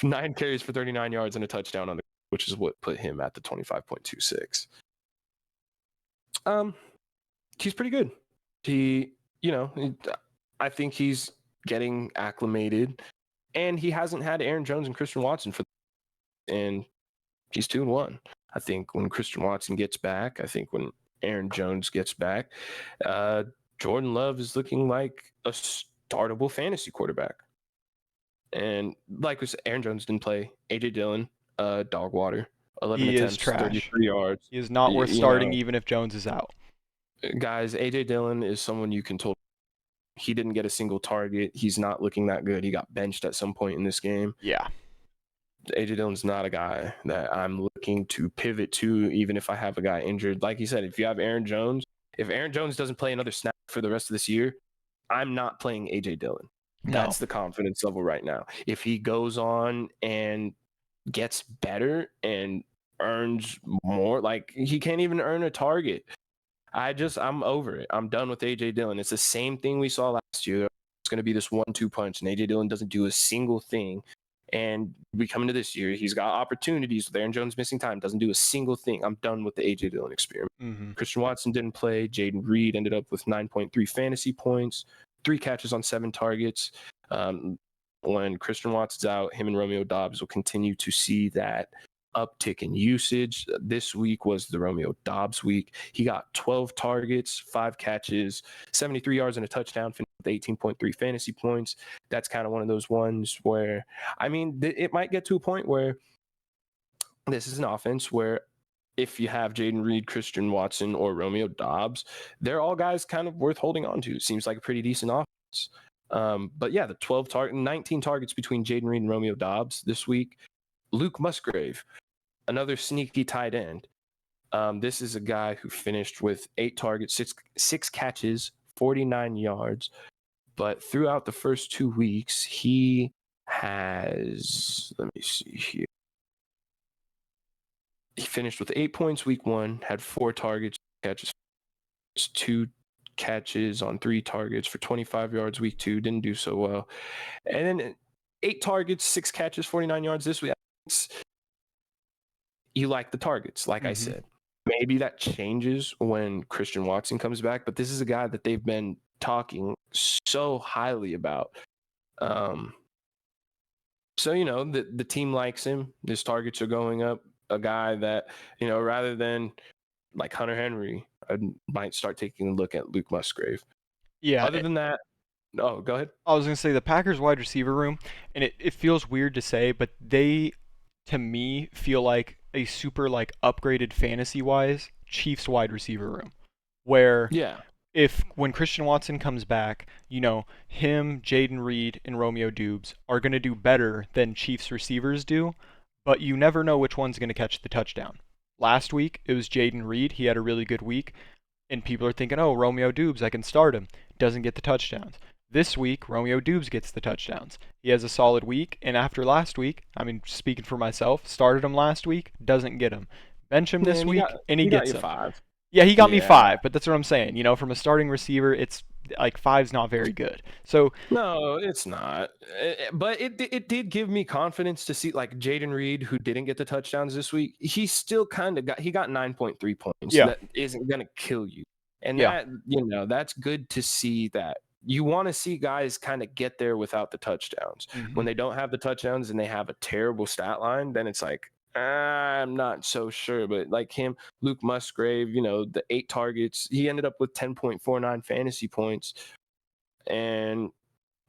9 carries for 39 yards and a touchdown on the, which is what put him at the 25.26. He's pretty good. I think he's getting acclimated, and he hasn't had Aaron Jones and Christian Watson and he's 2-1. I think when Christian Watson gets back, I think when Aaron Jones gets back, Jordan Love is looking like a startable fantasy quarterback. And like we said, Aaron Jones didn't play. AJ Dillon, dog water, 11 He is attempts, trash. 33 yards. He is not worth starting even if Jones is out. Guys, AJ Dillon is someone you can totally. He didn't get a single target. He's not looking that good. He got benched at some point in this game. Yeah. AJ Dillon's not a guy that I'm looking to pivot to, even if I have a guy injured. Like you said, if you have Aaron Jones, if Aaron Jones doesn't play another snap for the rest of this year, I'm not playing AJ Dillon. That's the confidence level right now. If he goes on and gets better and earns more, like he can't even earn a target. I'm over it. I'm done with AJ Dillon. It's the same thing we saw last year. It's going to be this 1-2 punch, and AJ Dillon doesn't do a single thing. And we come into this year, he's got opportunities with Aaron Jones missing time, doesn't do a single thing. I'm done with the AJ Dillon experiment. Mm-hmm. Christian Watson didn't play. Jaden Reed ended up with 9.3 fantasy points, 3 catches on 7 targets. When Christian Watson's out, him and Romeo Doubs will continue to see that uptick in usage. This week was the Romeo Doubs week. He got 12 targets, 5 catches, 73 yards and a touchdown, finished with 18.3 fantasy points. That's kind of one of those ones where, I mean, it might get to a point where this is an offense where if you have Jaden Reed, Christian Watson, or Romeo Doubs, they're all guys kind of worth holding on to. It seems like a pretty decent offense. But yeah, the 19 targets between Jaden Reed and Romeo Doubs this week. Luke Musgrave, another sneaky tight end. This is a guy who finished with 8 targets, 6 catches, 49 yards. But throughout the first 2 weeks, he has, let me see here. He finished with 8 points week 1, had 4 targets, catches, 2 catches on 3 targets for 25 yards week 2. Didn't do so well. And then 8 targets, 6 catches, 49 yards this week. You like the targets, like I said. Maybe that changes when Christian Watson comes back, but this is a guy that they've been talking so highly about. So, the team likes him. His targets are going up. A guy that, rather than like Hunter Henry, I might start taking a look at Luke Musgrave. Yeah. Other than that, go ahead. I was going to say the Packers wide receiver room, and it feels weird to say, but they, to me, feel like a super upgraded fantasy-wise Chiefs wide receiver room, where when Christian Watson comes back, him, Jaden Reed, and Romeo Doubs are going to do better than Chiefs receivers do, but you never know which one's going to catch the touchdown. Last week, it was Jaden Reed. He had a really good week, and people are thinking, oh, Romeo Doubs, I can start him. Doesn't get the touchdowns. This week, Romeo Doubs gets the touchdowns. He has a solid week, and after last week, speaking for myself, started him last week, doesn't get him. Bench him this week, and he gets him. 5. Yeah, he got me 5, but that's what I'm saying. From a starting receiver, it's like 5's not very good. So no, it's not. But it did give me confidence to see like Jaden Reed, who didn't get the touchdowns this week. He still kind of got 9.3 points. Yeah. That isn't gonna kill you, and that that's good to see. That you want to see guys kind of get there without the touchdowns. When they don't have the touchdowns and they have a terrible stat line, then it's like, I'm not so sure. But like him, Luke Musgrave, the 8 targets, he ended up with 10.49 fantasy points. And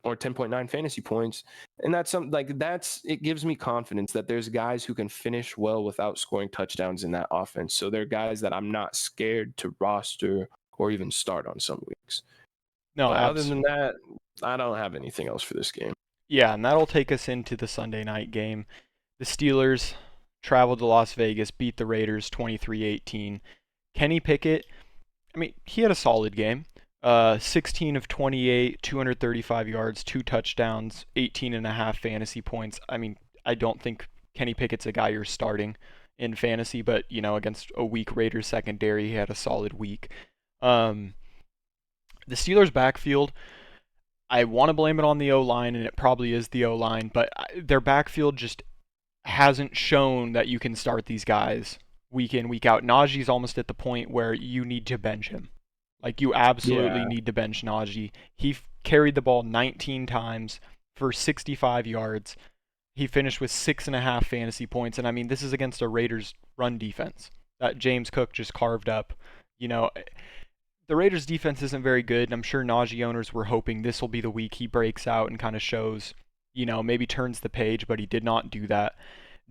or 10.9 fantasy points. And that's something like it gives me confidence that there's guys who can finish well without scoring touchdowns in that offense. So they're guys that I'm not scared to roster or even start on some weeks. No, but other than that, I don't have anything else for this game. Yeah, and that'll take us into the Sunday night game. The Steelers traveled to Las Vegas, beat the Raiders 23-18. Kenny Pickett, I mean, he had a solid game. 16 of 28, 235 yards, 2 touchdowns, 18.5 fantasy points. I mean, I don't think Kenny Pickett's a guy you're starting in fantasy, but, against a weak Raiders secondary, he had a solid week. The Steelers' backfield, I want to blame it on the O-line, and it probably is the O-line, but their backfield just hasn't shown that you can start these guys week in, week out. Najee's almost at the point where you need to bench him. Like, you absolutely need to bench Najee. He carried the ball 19 times for 65 yards. He finished with 6.5 fantasy points, and I mean, this is against a Raiders run defense that James Cook just carved up. The Raiders defense isn't very good, and I'm sure Najee owners were hoping this will be the week he breaks out and kind of shows, maybe turns the page, but he did not do that.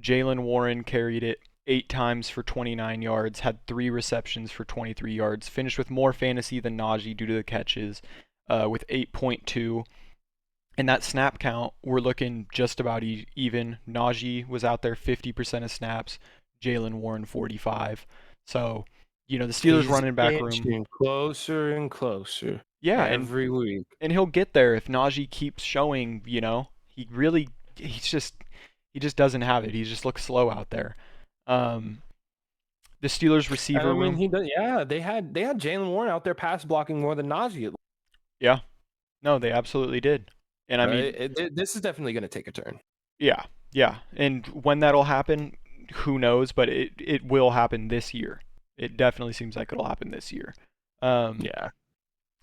Jaylen Warren carried it 8 times for 29 yards, had 3 receptions for 23 yards, finished with more fantasy than Najee due to the catches, with 8.2. And that snap count, we're looking just about even. Najee was out there 50% of snaps, Jaylen Warren 45. So, the Steelers running back room closer and closer. Yeah, every week. And he'll get there if Najee keeps showing, he just doesn't have it. He just looks slow out there. The Steelers receiver room. They had Jaylen Warren out there pass blocking more than Najee. Yeah. No, they absolutely did. And I mean, this is definitely going to take a turn. Yeah. Yeah. And when that'll happen, who knows, but it will happen this year. It definitely seems like it'll happen this year.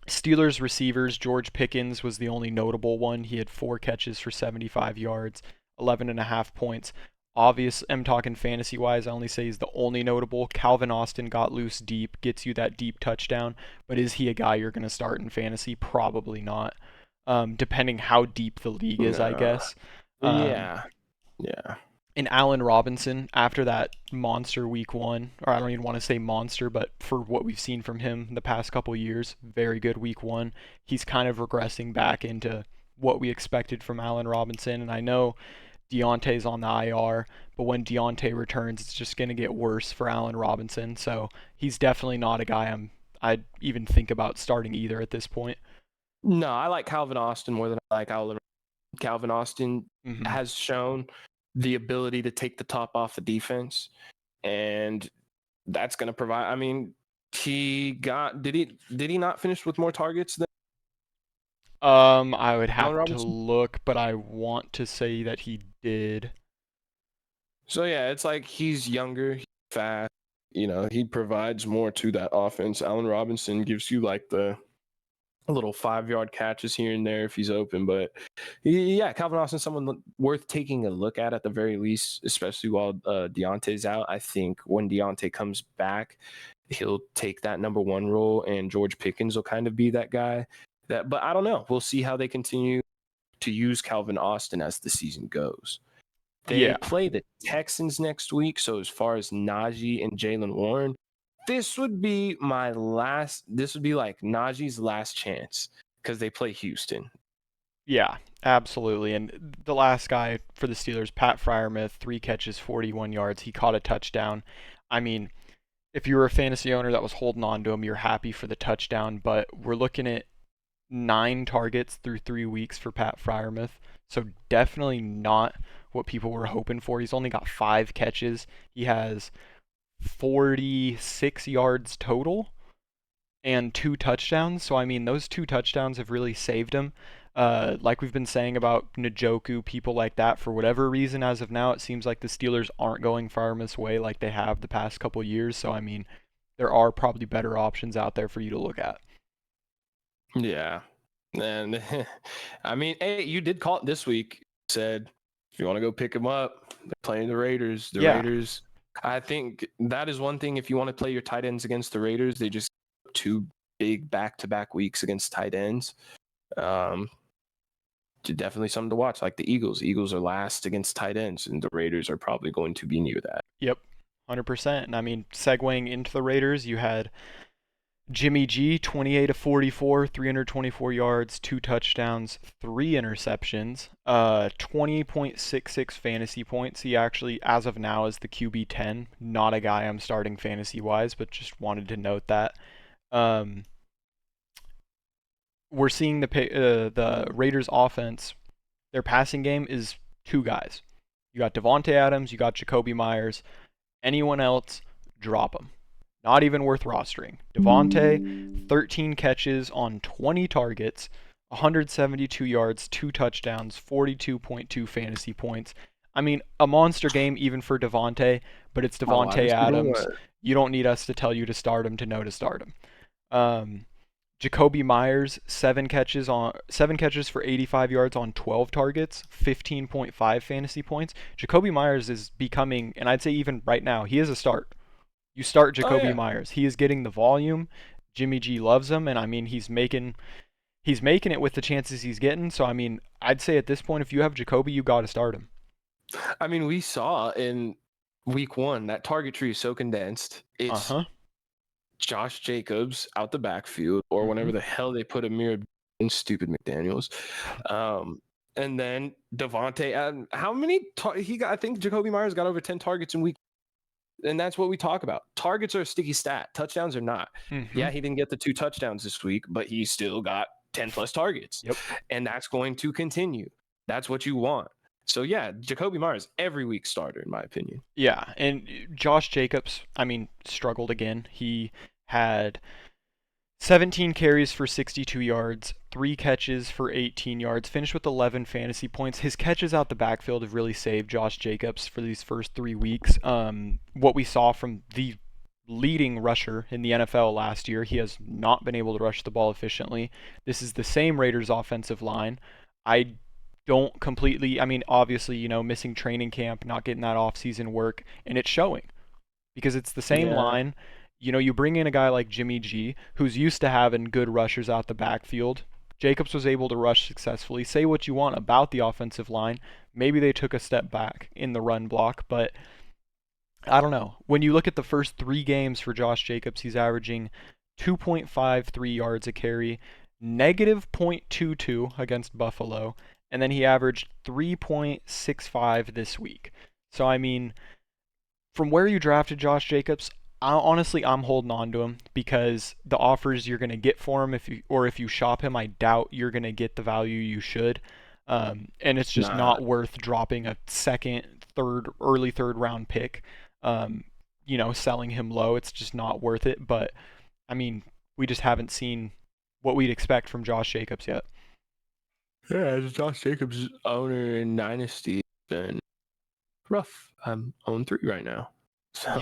Steelers receivers, George Pickens was the only notable one. He had 4 catches for 75 yards, 11.5 points. Obvious, I'm talking fantasy-wise, I only say he's the only notable. Calvin Austin got loose deep, gets you that deep touchdown, but is he a guy you're going to start in fantasy? Probably not, depending how deep the league is, I guess. Yeah. And Allen Robinson, after that monster week 1, or I don't even want to say monster, but for what we've seen from him in the past couple years, very good week 1. He's kind of regressing back into what we expected from Allen Robinson. And I know Deontay's on the IR, but when Deontay returns, it's just going to get worse for Allen Robinson. So he's definitely not a guy I'd even think about starting either at this point. No, I like Calvin Austin more than I like Allen. Calvin Austin has shown the ability to take the top off the defense, and that's going to provide. I mean, did he not finish with more targets than? I would have to look, but I want to say that he did. So yeah, it's like he's younger, he's fast. He provides more to that offense. Allen Robinson gives you like the little 5-yard catches here and there if he's open, but yeah, Calvin Austin's someone worth taking a look at the very least, especially while Deontay's out. I think when Deontay comes back, he'll take that number 1 role, and George Pickens will kind of be that guy. But I don't know. We'll see how they continue to use Calvin Austin as the season goes. They play the Texans next week, so as far as Najee and Jaylen Warren, this would be like Najee's last chance because they play Houston. Yeah, absolutely. And the last guy for the Steelers, Pat Freiermuth, 3 catches, 41 yards. He caught a touchdown. I mean, if you were a fantasy owner that was holding on to him, you're happy for the touchdown, but we're looking at 9 targets through 3 weeks for Pat Freiermuth. So definitely not what people were hoping for. He's only got 5 catches. He has 46 yards total and 2 touchdowns. So, I mean, those 2 touchdowns have really saved him. Like we've been saying about Njoku, people like that, for whatever reason, as of now, it seems like the Steelers aren't going Freiermuth's way like they have the past couple years. So, I mean, there are probably better options out there for you to look at. Yeah. And, I mean, hey, you did call it this week. Said, if you want to go pick them up, they're playing the Raiders. Raiders, I think that is one thing. If you want to play your tight ends against the Raiders, they just 2 big back-to-back weeks against tight ends. definitely something to watch. Like the Eagles. The Eagles are last against tight ends, and the Raiders are probably going to be near that. Yep, 100%. And I mean, segueing into the Raiders, you had Jimmy G, 28 of 44, 324 yards, 2 touchdowns, 3 interceptions, 20.66 fantasy points. He actually, as of now, is the QB 10. Not a guy I'm starting fantasy-wise, but just wanted to note that. We're seeing the Raiders' offense. Their passing game is 2 guys. You got Devontae Adams, you got Jacoby Myers. Anyone else, drop them. Not even worth rostering. Devontae, 13 catches on 20 targets, 172 yards, 2 touchdowns, 42.2 fantasy points. I mean, a monster game even for Devontae, but it's Devontae Adams. You don't need us to tell you to start him to know to start him. Jacoby Myers, 7 catches for 85 yards on 12 targets, 15.5 fantasy points. Jacoby Myers is becoming, and I'd say even right now, he is a start. You start Jacoby Myers. He is getting the volume. Jimmy G loves him, and I mean he's making it with the chances he's getting. So I mean, I'd say at this point, if you have Jacoby, you got to start him. I mean, we saw in week 1 that target tree is so condensed. It's Josh Jacobs out the backfield, or whenever the hell they put Amir in, stupid McDaniels. And then Devontae, how many he got? I think Jacoby Myers got over 10 targets in week. And that's what we talk about. Targets are a sticky stat. Touchdowns are not. Yeah, he didn't get the 2 touchdowns this week, but he still got 10 plus targets. Yep. And that's going to continue. That's what you want. So yeah, Jacoby Myers, every week starter, in my opinion. Yeah, and Josh Jacobs, I mean, struggled again. He had 17 carries for 62 yards, 3 catches for 18 yards, finished with 11 fantasy points. His catches out the backfield have really saved Josh Jacobs for these first 3 weeks. What we saw from the leading rusher in the NFL last year, he has not been able to rush the ball efficiently. This is the same Raiders offensive line. I mean, obviously, missing training camp, not getting that off-season work, and it's showing because it's the same line. You bring in a guy like Jimmy G, who's used to having good rushers out the backfield. Jacobs was able to rush successfully. Say what you want about the offensive line. Maybe they took a step back in the run block, but I don't know. When you look at the first 3 games for Josh Jacobs, he's averaging 2.53 yards a carry, negative 0.22 against Buffalo, and then he averaged 3.65 this week. So, I mean, from where you drafted Josh Jacobs, honestly, I'm holding on to him because the offers you're going to get for him, if you shop him, I doubt you're going to get the value you should. And it's just not worth dropping a second, early third round pick, selling him low. It's just not worth it. But, I mean, we just haven't seen what we'd expect from Josh Jacobs yet. Yeah, as Josh Jacobs owner in Dynasty, been rough. I'm 0-3 right now. So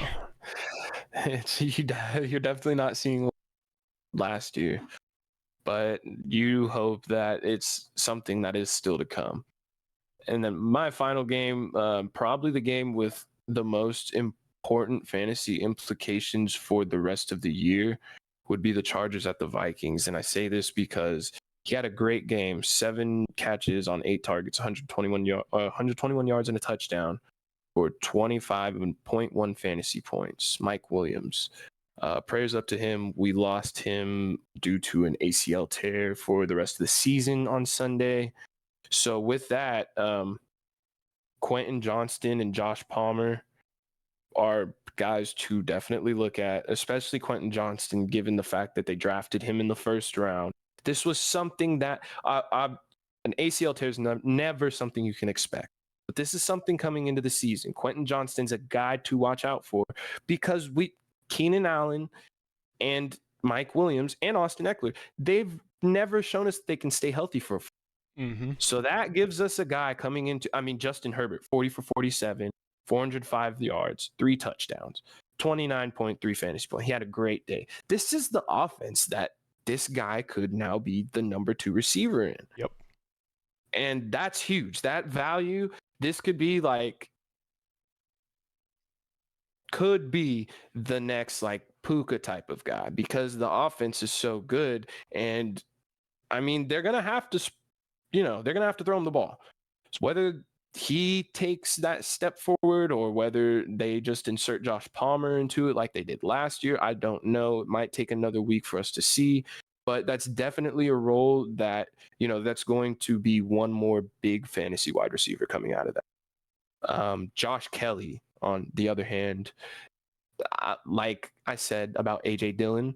you're definitely not seeing last year, but you hope that it's something that is still to come. And then my final game, probably the game with the most important fantasy implications for the rest of the year, would be the Chargers at the Vikings. And I say this because he had a great game, 7 catches on 8 targets, 121 yards and a touchdown for 25.1 fantasy points. Mike Williams. Prayers up to him. We lost him due to an ACL tear for the rest of the season on Sunday. So with that, Quentin Johnston and Josh Palmer are guys to definitely look at, especially Quentin Johnston, given the fact that they drafted him in the first round. This was something that an ACL tear is never something you can expect. But this is something coming into the season. Quentin Johnston's a guy to watch out for because Keenan Allen and Mike Williams and Austin Eckler, they've never shown us they can stay healthy for So that gives us a guy coming into, Justin Herbert, 40 for 47, 405 yards, 3 touchdowns, 29.3 fantasy points. He had a great day. This is the offense that this guy could now be the number 2 receiver in. Yep. And that's huge. That value, this could be the next Puka type of guy because the offense is so good. And they're going to have to, they're going to have to throw him the ball. So whether he takes that step forward or whether they just insert Josh Palmer into it like they did last year, I don't know. It might take another week for us to see, but that's definitely a role that, that's going to be one more big fantasy wide receiver coming out of that. Josh Kelly, on the other hand, like I said about A.J. Dillon,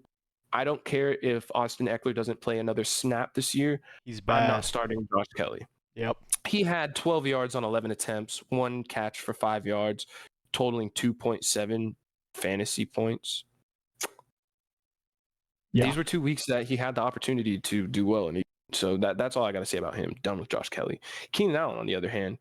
I don't care if Austin Eckler doesn't play another snap this year. He's bad. I'm not starting Josh Kelly. Yep. He had 12 yards on 11 attempts, 1 catch for 5 yards, totaling 2.7 fantasy points. Yeah. These were 2 weeks that he had the opportunity to do well. And so that's all I got to say about him. Done with Josh Kelly. Keenan Allen, on the other hand,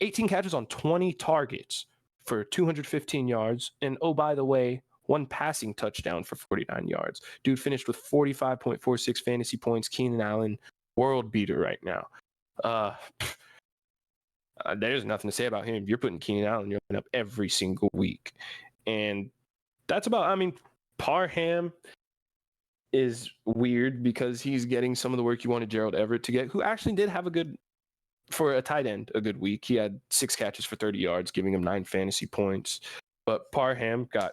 18 catches on 20 targets for 215 yards. And oh, by the way, 1 passing touchdown for 49 yards. Dude finished with 45.46 fantasy points. Keenan Allen, world beater right now. There's nothing to say about him. You're putting Keenan Allen up every single week. And that's about, Parham is weird because he's getting some of the work you wanted Gerald Everett to get, who actually did have for a tight end, a good week. He had 6 catches for 30 yards, giving him 9 fantasy points. But Parham got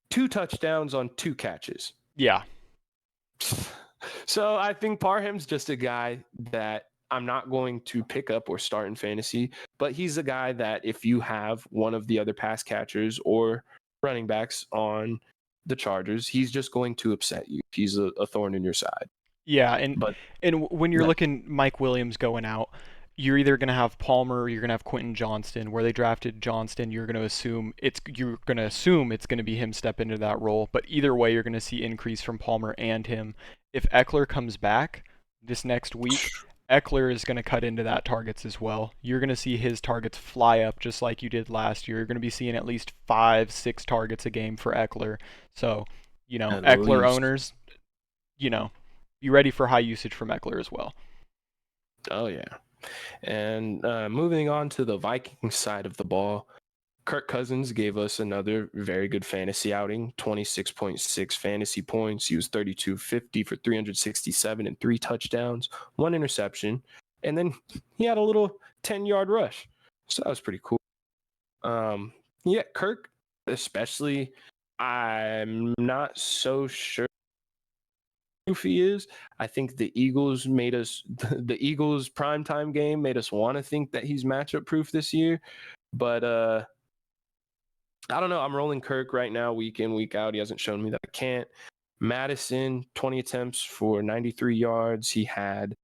2 touchdowns on 2 catches. Yeah. So I think Parham's just a guy that I'm not going to pick up or start in fantasy, but he's a guy that if you have one of the other pass catchers or running backs on the Chargers, he's just going to upset you. He's a thorn in your side. Yeah, and when you're looking Mike Williams going out, you're either going to have Palmer or you're going to have Quentin Johnston. Where they drafted Johnston, you're going to assume it's going to be him step into that role. But either way, you're going to see increase from Palmer and him. If Eckler comes back this next week, Eckler is going to cut into that targets as well. You're going to see his targets fly up just like you did last year. You're going to be seeing at least 5-6 targets a game for Eckler. So, Eckler owners, be ready for high usage from Eckler as well. Oh, yeah. And moving on to the Vikings side of the ball, Kirk Cousins gave us another very good fantasy outing, 26.6 fantasy points. He was 32.50 for 367 and 3 touchdowns, 1 interception. And then he had a little 10-yard rush. So that was pretty cool. Kirk, especially, I'm not so sure if he is. I think the Eagles the Eagles primetime game made us want to think that he's matchup proof this year. But I don't know. I'm rolling Kirk right now, week in, week out. He hasn't shown me that I can't. Madison, 20 attempts for 93 yards. He had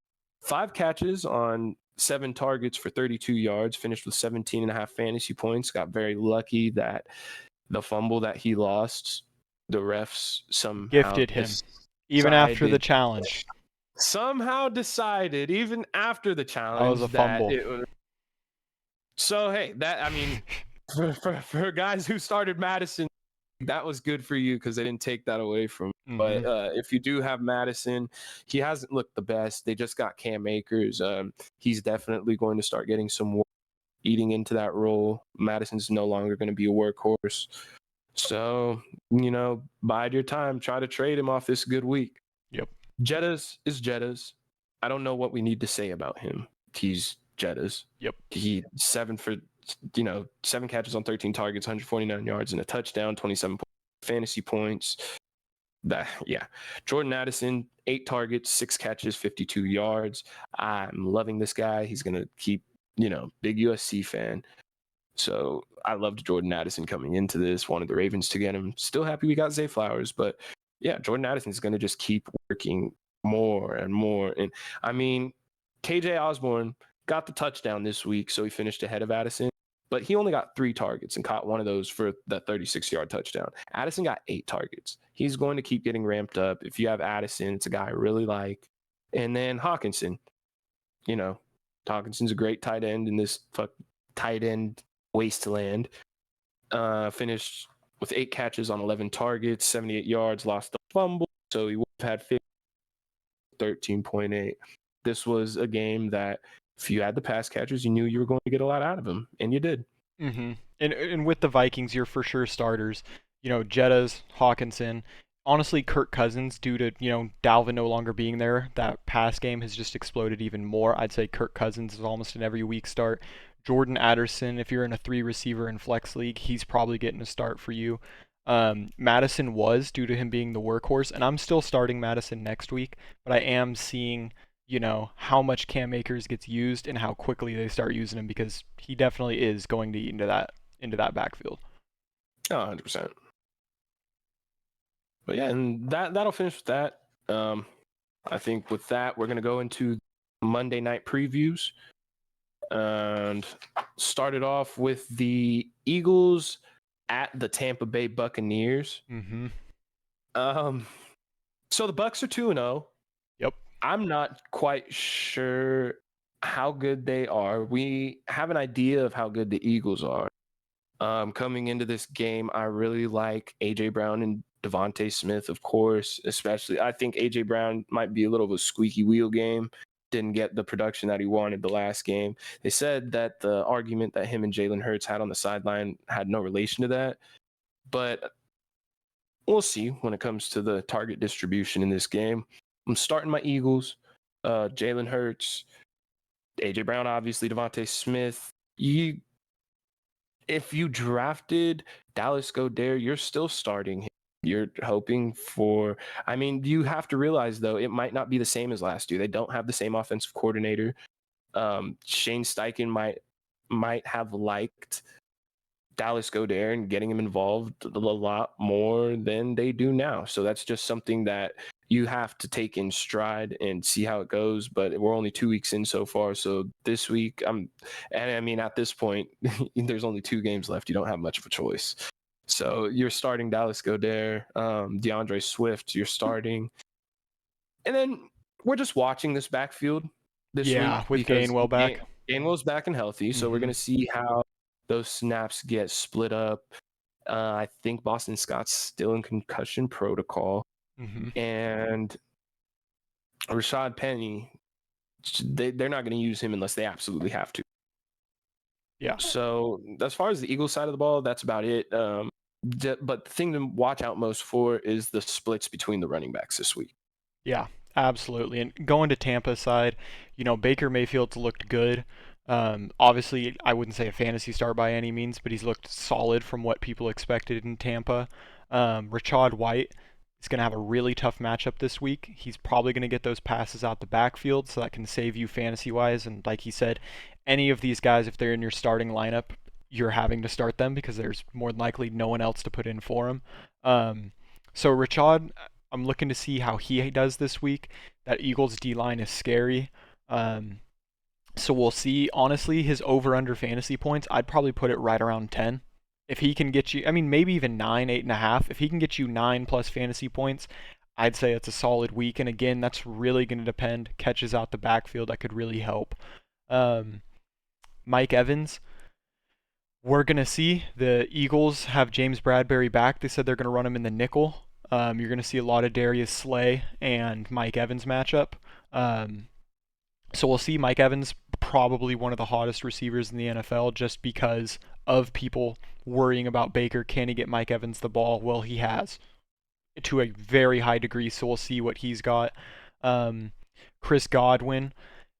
5 catches on 7 targets for 32 yards, finished with 17.5 fantasy points. Got very lucky that the fumble that he lost, the refs somehow gifted him. Even after the challenge. Somehow decided, even after the challenge, that was a fumble. So, hey, for guys who started Madison, that was good for you because they didn't take that away from him. Mm-hmm. But if you do have Madison, he hasn't looked the best. They just got Cam Akers. He's definitely going to start getting some work, eating into that role. Madison's no longer going to be a workhorse. So, bide your time. Try to trade him off this good week. Yep. Jettas is Jettas. I don't know what we need to say about him. He's Jettas. Yep. He 7 catches on 13 targets, 149 yards and a touchdown, 27 fantasy points. Jordan Addison, 8 targets, 6 catches, 52 yards. I'm loving this guy. He's going to keep, big USC fan. So I loved Jordan Addison coming into this. Wanted the Ravens to get him. Still happy we got Zay Flowers. But, yeah, Jordan Addison is going to just keep working more and more. And, KJ Osborne got the touchdown this week, so he finished ahead of Addison. But he only got 3 targets and caught one of those for that 36-yard touchdown. Addison got 8 targets. He's going to keep getting ramped up. If you have Addison, it's a guy I really like. And then Hawkinson. Hawkinson's a great tight end in this tight end wasteland. Finished with 8 catches on 11 targets, 78 yards, lost the fumble. So he would have had 13.8. This was a game that if you had the pass catchers, you knew you were going to get a lot out of them, and you did. Mm-hmm. And with the Vikings, you're for sure starters. Jettas, Hawkinson. honestly, Kirk Cousins, due to, Dalvin no longer being there, that pass game has just exploded even more. I'd say Kirk Cousins is almost an every week start. Jordan Addison, if you're in a 3 receiver in flex league, he's probably getting a start for you. Madison was, due to him being the workhorse, and I'm still starting Madison next week, but I am seeing, how much Cam Akers gets used and how quickly they start using him, because he definitely is going to eat into that backfield. Oh, 100%. But yeah, and that'll finish with that. I think with that, we're going to go into Monday night previews and started off with the Eagles at the Tampa Bay Buccaneers. Mm-hmm. So the Bucs are 2-0. Yep. I'm not quite sure how good they are. We have an idea of how good the Eagles are. Coming into this game, I really like A.J. Brown and Devontae Smith, of course, especially. I think A.J. Brown might be a little of a squeaky wheel game. Didn't get the production that he wanted the last game. They said that the argument that him and Jalen Hurts had on the sideline had no relation to that. But we'll see when it comes to the target distribution in this game. I'm starting my Eagles, Jalen Hurts, A.J. Brown, obviously, Devontae Smith. If you drafted Dallas Goedert, you're still starting him. You're hoping for, I mean, you have to realize, though, it might not be the same as last year. They don't have the same offensive coordinator. Shane Steichen might have liked Dallas Goedert and getting him involved a lot more than they do now. So that's just something that you have to take in stride and see how it goes. But we're only 2 weeks in so far. So this week, at this point, there's only 2 games left. You don't have much of a choice. So you're starting Dallas Goedert, DeAndre Swift, you're starting. And then we're just watching this backfield this week. With Gainwell back. Gainwell's back and healthy. So we're going to see how those snaps get split up. I think Boston Scott's still in concussion protocol. Mm-hmm. And Rashad Penny, they're not going to use him unless they absolutely have to. Yeah. So as far as the Eagles side of the ball, that's about it. But the thing to watch out most for is the splits between the running backs this week. Yeah, absolutely. And going to Tampa's side, Baker Mayfield's looked good. Obviously, I wouldn't say a fantasy star by any means, but he's looked solid from what people expected in Tampa. Rachaad White is going to have a really tough matchup this week. He's probably going to get those passes out the backfield, so that can save you fantasy-wise. And like he said, any of these guys, if they're in your starting lineup, you're having to start them because there's more than likely no one else to put in for him. So Rachaad, I'm looking to see how he does this week. That Eagles D-line is scary. So we'll see. Honestly, his over-under fantasy points, I'd probably put it right around 10. If he can get you, maybe even 9, 8.5. If he can get you 9 plus fantasy points, I'd say it's a solid week. And again, that's really going to depend. Catches out the backfield, that could really help. Mike Evans, we're going to see. The Eagles have James Bradbury back. They said they're going to run him in the nickel. You're going to see a lot of Darius Slay and Mike Evans matchup. So we'll see. Mike Evans, probably one of the hottest receivers in the NFL, just because of people worrying about Baker. Can he get Mike Evans the ball? Well, he has, to a very high degree, so we'll see what he's got. Chris Godwin,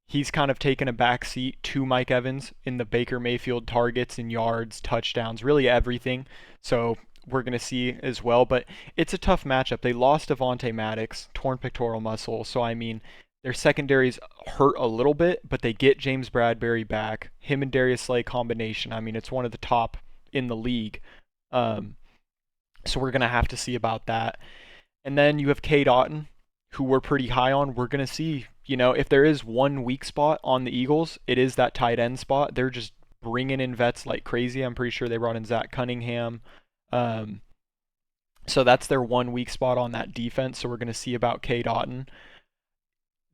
he's kind of taken a back seat to Mike Evans in the Baker Mayfield targets and yards, touchdowns, really everything. So we're going to see as well. But it's a tough matchup. They lost Avonte Maddox, torn pectoral muscle. So, their secondaries hurt a little bit, but they get James Bradbury back. Him and Darius Slay combination, it's one of the top in the league. So we're going to have to see about that. And then you have Cade Otton, who we're pretty high on. We're going to see, if there is one weak spot on the Eagles, it is that tight end spot. They're just bringing in vets like crazy. I'm pretty sure they brought in Zach Cunningham. So that's their one weak spot on that defense. So we're going to see about Cade Otton.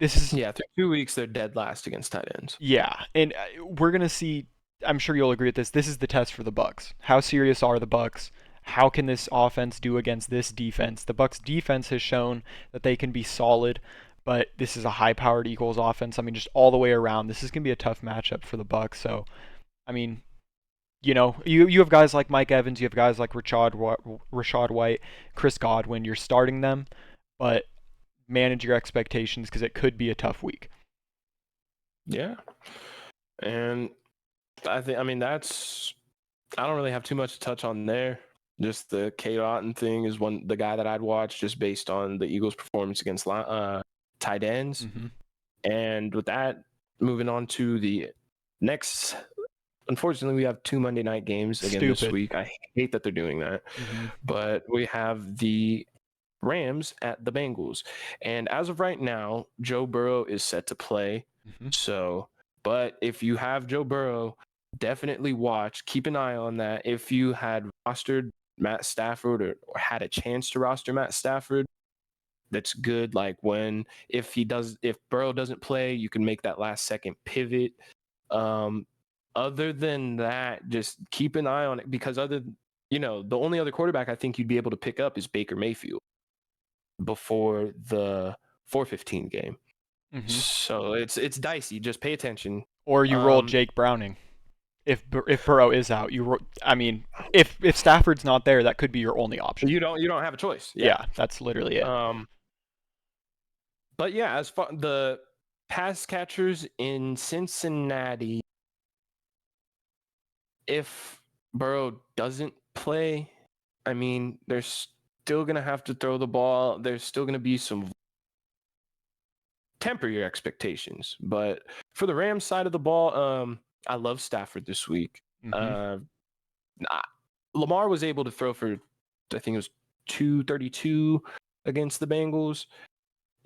Through 2 weeks, they're dead last against tight ends. Yeah, and we're going to see, I'm sure you'll agree with this, this is the test for the Bucs. How serious are the Bucs? How can this offense do against this defense? The Bucs defense has shown that they can be solid, but this is a high-powered Eagles offense. Just all the way around, this is going to be a tough matchup for the Bucs. So, you have guys like Mike Evans, you have guys like Rashad White, Chris Godwin. You're starting them, but manage your expectations because it could be a tough week. Yeah, and I don't really have too much to touch on there. Just the K. Otten thing is the guy that I'd watch just based on the Eagles' performance against tight ends. Mm-hmm. And with that, moving on to the next. Unfortunately, we have 2 Monday night games again this week. I hate that they're doing that. Mm-hmm. But we have the Rams at the Bengals. And as of right now, Joe Burrow is set to play. Mm-hmm. But if you have Joe Burrow, definitely keep an eye on that. If you had rostered Matt Stafford or had a chance to roster Matt Stafford, that's good. Like if Burrow doesn't play, you can make that last second pivot. Other than that, just keep an eye on it because the only other quarterback I think you'd be able to pick up is Baker Mayfield before the 4:15 game. Mm-hmm. So it's dicey. Just pay attention. Or you roll Jake Browning. If Burrow is out, if Stafford's not there, that could be your only option. You don't have a choice. Yeah, that's literally it. But yeah, as far the pass catchers in Cincinnati, if Burrow doesn't play, they're still gonna have to throw the ball. There's still gonna be some temper your expectations. But for the Rams side of the ball, I love Stafford this week. Mm-hmm. Lamar was able to throw for, I think it was 232 against the Bengals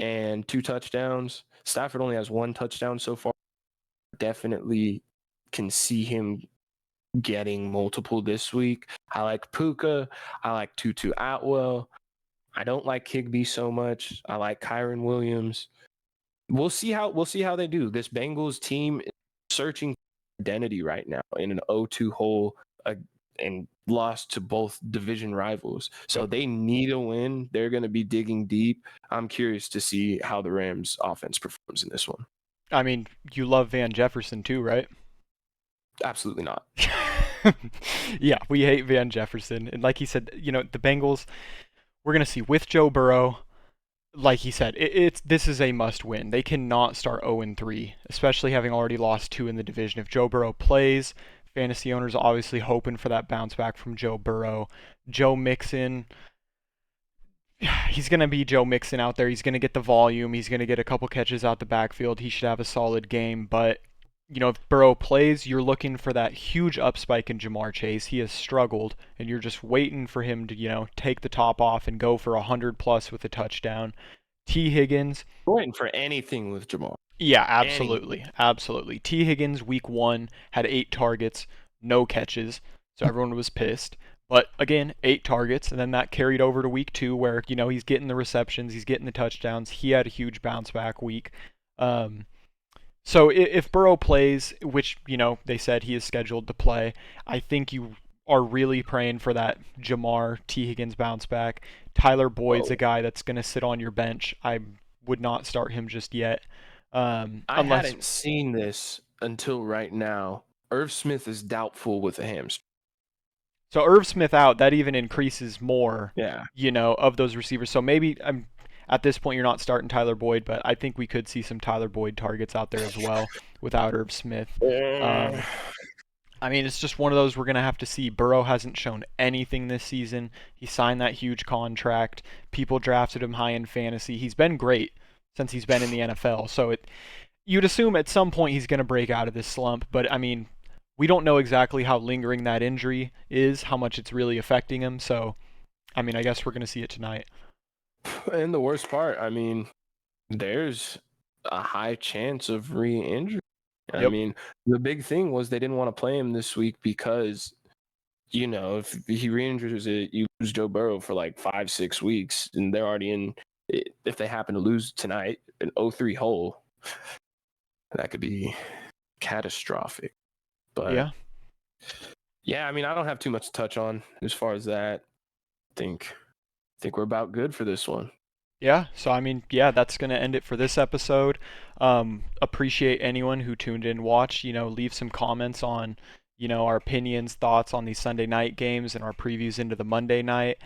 and 2 touchdowns. Stafford only has 1 touchdown so far. Definitely can see him getting multiple this week. I like Puka. I like Tutu Atwell. I don't like Higbee so much. I like Kyron Williams. We'll see how they do. This Bengals team is searching for identity right now in an 0-2 hole and lost to both division rivals. So they need a win. They're going to be digging deep. I'm curious to see how the Rams offense performs in this one. You love Van Jefferson too, right? Absolutely not. Yeah, we hate Van Jefferson. And like he said, the Bengals, we're going to see with Joe Burrow. Like he said, this is a must-win. They cannot start 0-3, especially having already lost 2 in the division. If Joe Burrow plays, fantasy owners are obviously hoping for that bounce back from Joe Burrow. Joe Mixon, he's going to be Joe Mixon out there. He's going to get the volume. He's going to get a couple catches out the backfield. He should have a solid game. But, if Burrow plays, you're looking for that huge upspike in Jamar Chase. He has struggled, and you're just waiting for him to, take the top off and go for 100+ with a touchdown. T. Higgins. Waiting for anything with Jamar. Yeah, absolutely. Absolutely. T. Higgins, week 1, had 8 targets, no catches, so everyone was pissed. But again, 8 targets, and then that carried over to week 2 where, he's getting the receptions, he's getting the touchdowns. He had a huge bounce back week. So if Burrow plays, which, they said he is scheduled to play, I think you are really praying for that Jamar T. Higgins bounce back. Tyler Boyd's a guy that's going to sit on your bench. I would not start him just yet. I hadn't seen this until right now. Irv Smith is doubtful with a hamstring. So Irv Smith out, that even increases more, yeah, of those receivers. So maybe at this point you're not starting Tyler Boyd, but I think we could see some Tyler Boyd targets out there as well without Irv Smith. It's just one of those we're going to have to see. Burrow hasn't shown anything this season. He signed that huge contract. People drafted him high in fantasy. He's been great since he's been in the NFL. So you'd assume at some point he's going to break out of this slump. But, we don't know exactly how lingering that injury is, how much it's really affecting him. So, I guess we're going to see it tonight. And the worst part, there's a high chance of re-injury. Yep. The big thing was they didn't want to play him this week because, if he re-injures it, you lose Joe Burrow for like 5-6 weeks, and they're already in. If they happen to lose tonight, an 0-3 hole, that could be catastrophic. But yeah, I don't have too much to touch on as far as that. I think we're about good for this one. Yeah, so that's going to end it for this episode. Appreciate anyone who tuned in, watched, leave some comments on, our opinions, thoughts on these Sunday night games and our previews into the Monday night.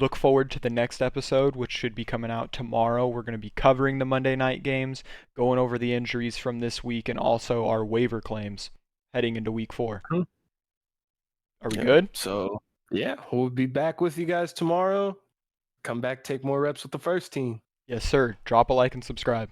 Look forward to the next episode, which should be coming out tomorrow. We're going to be covering the Monday night games, going over the injuries from this week, and also our waiver claims heading into week 4. Are we good? So, yeah, we'll be back with you guys tomorrow. Come back, take more reps with the first team. Yes, sir. Drop a like and subscribe.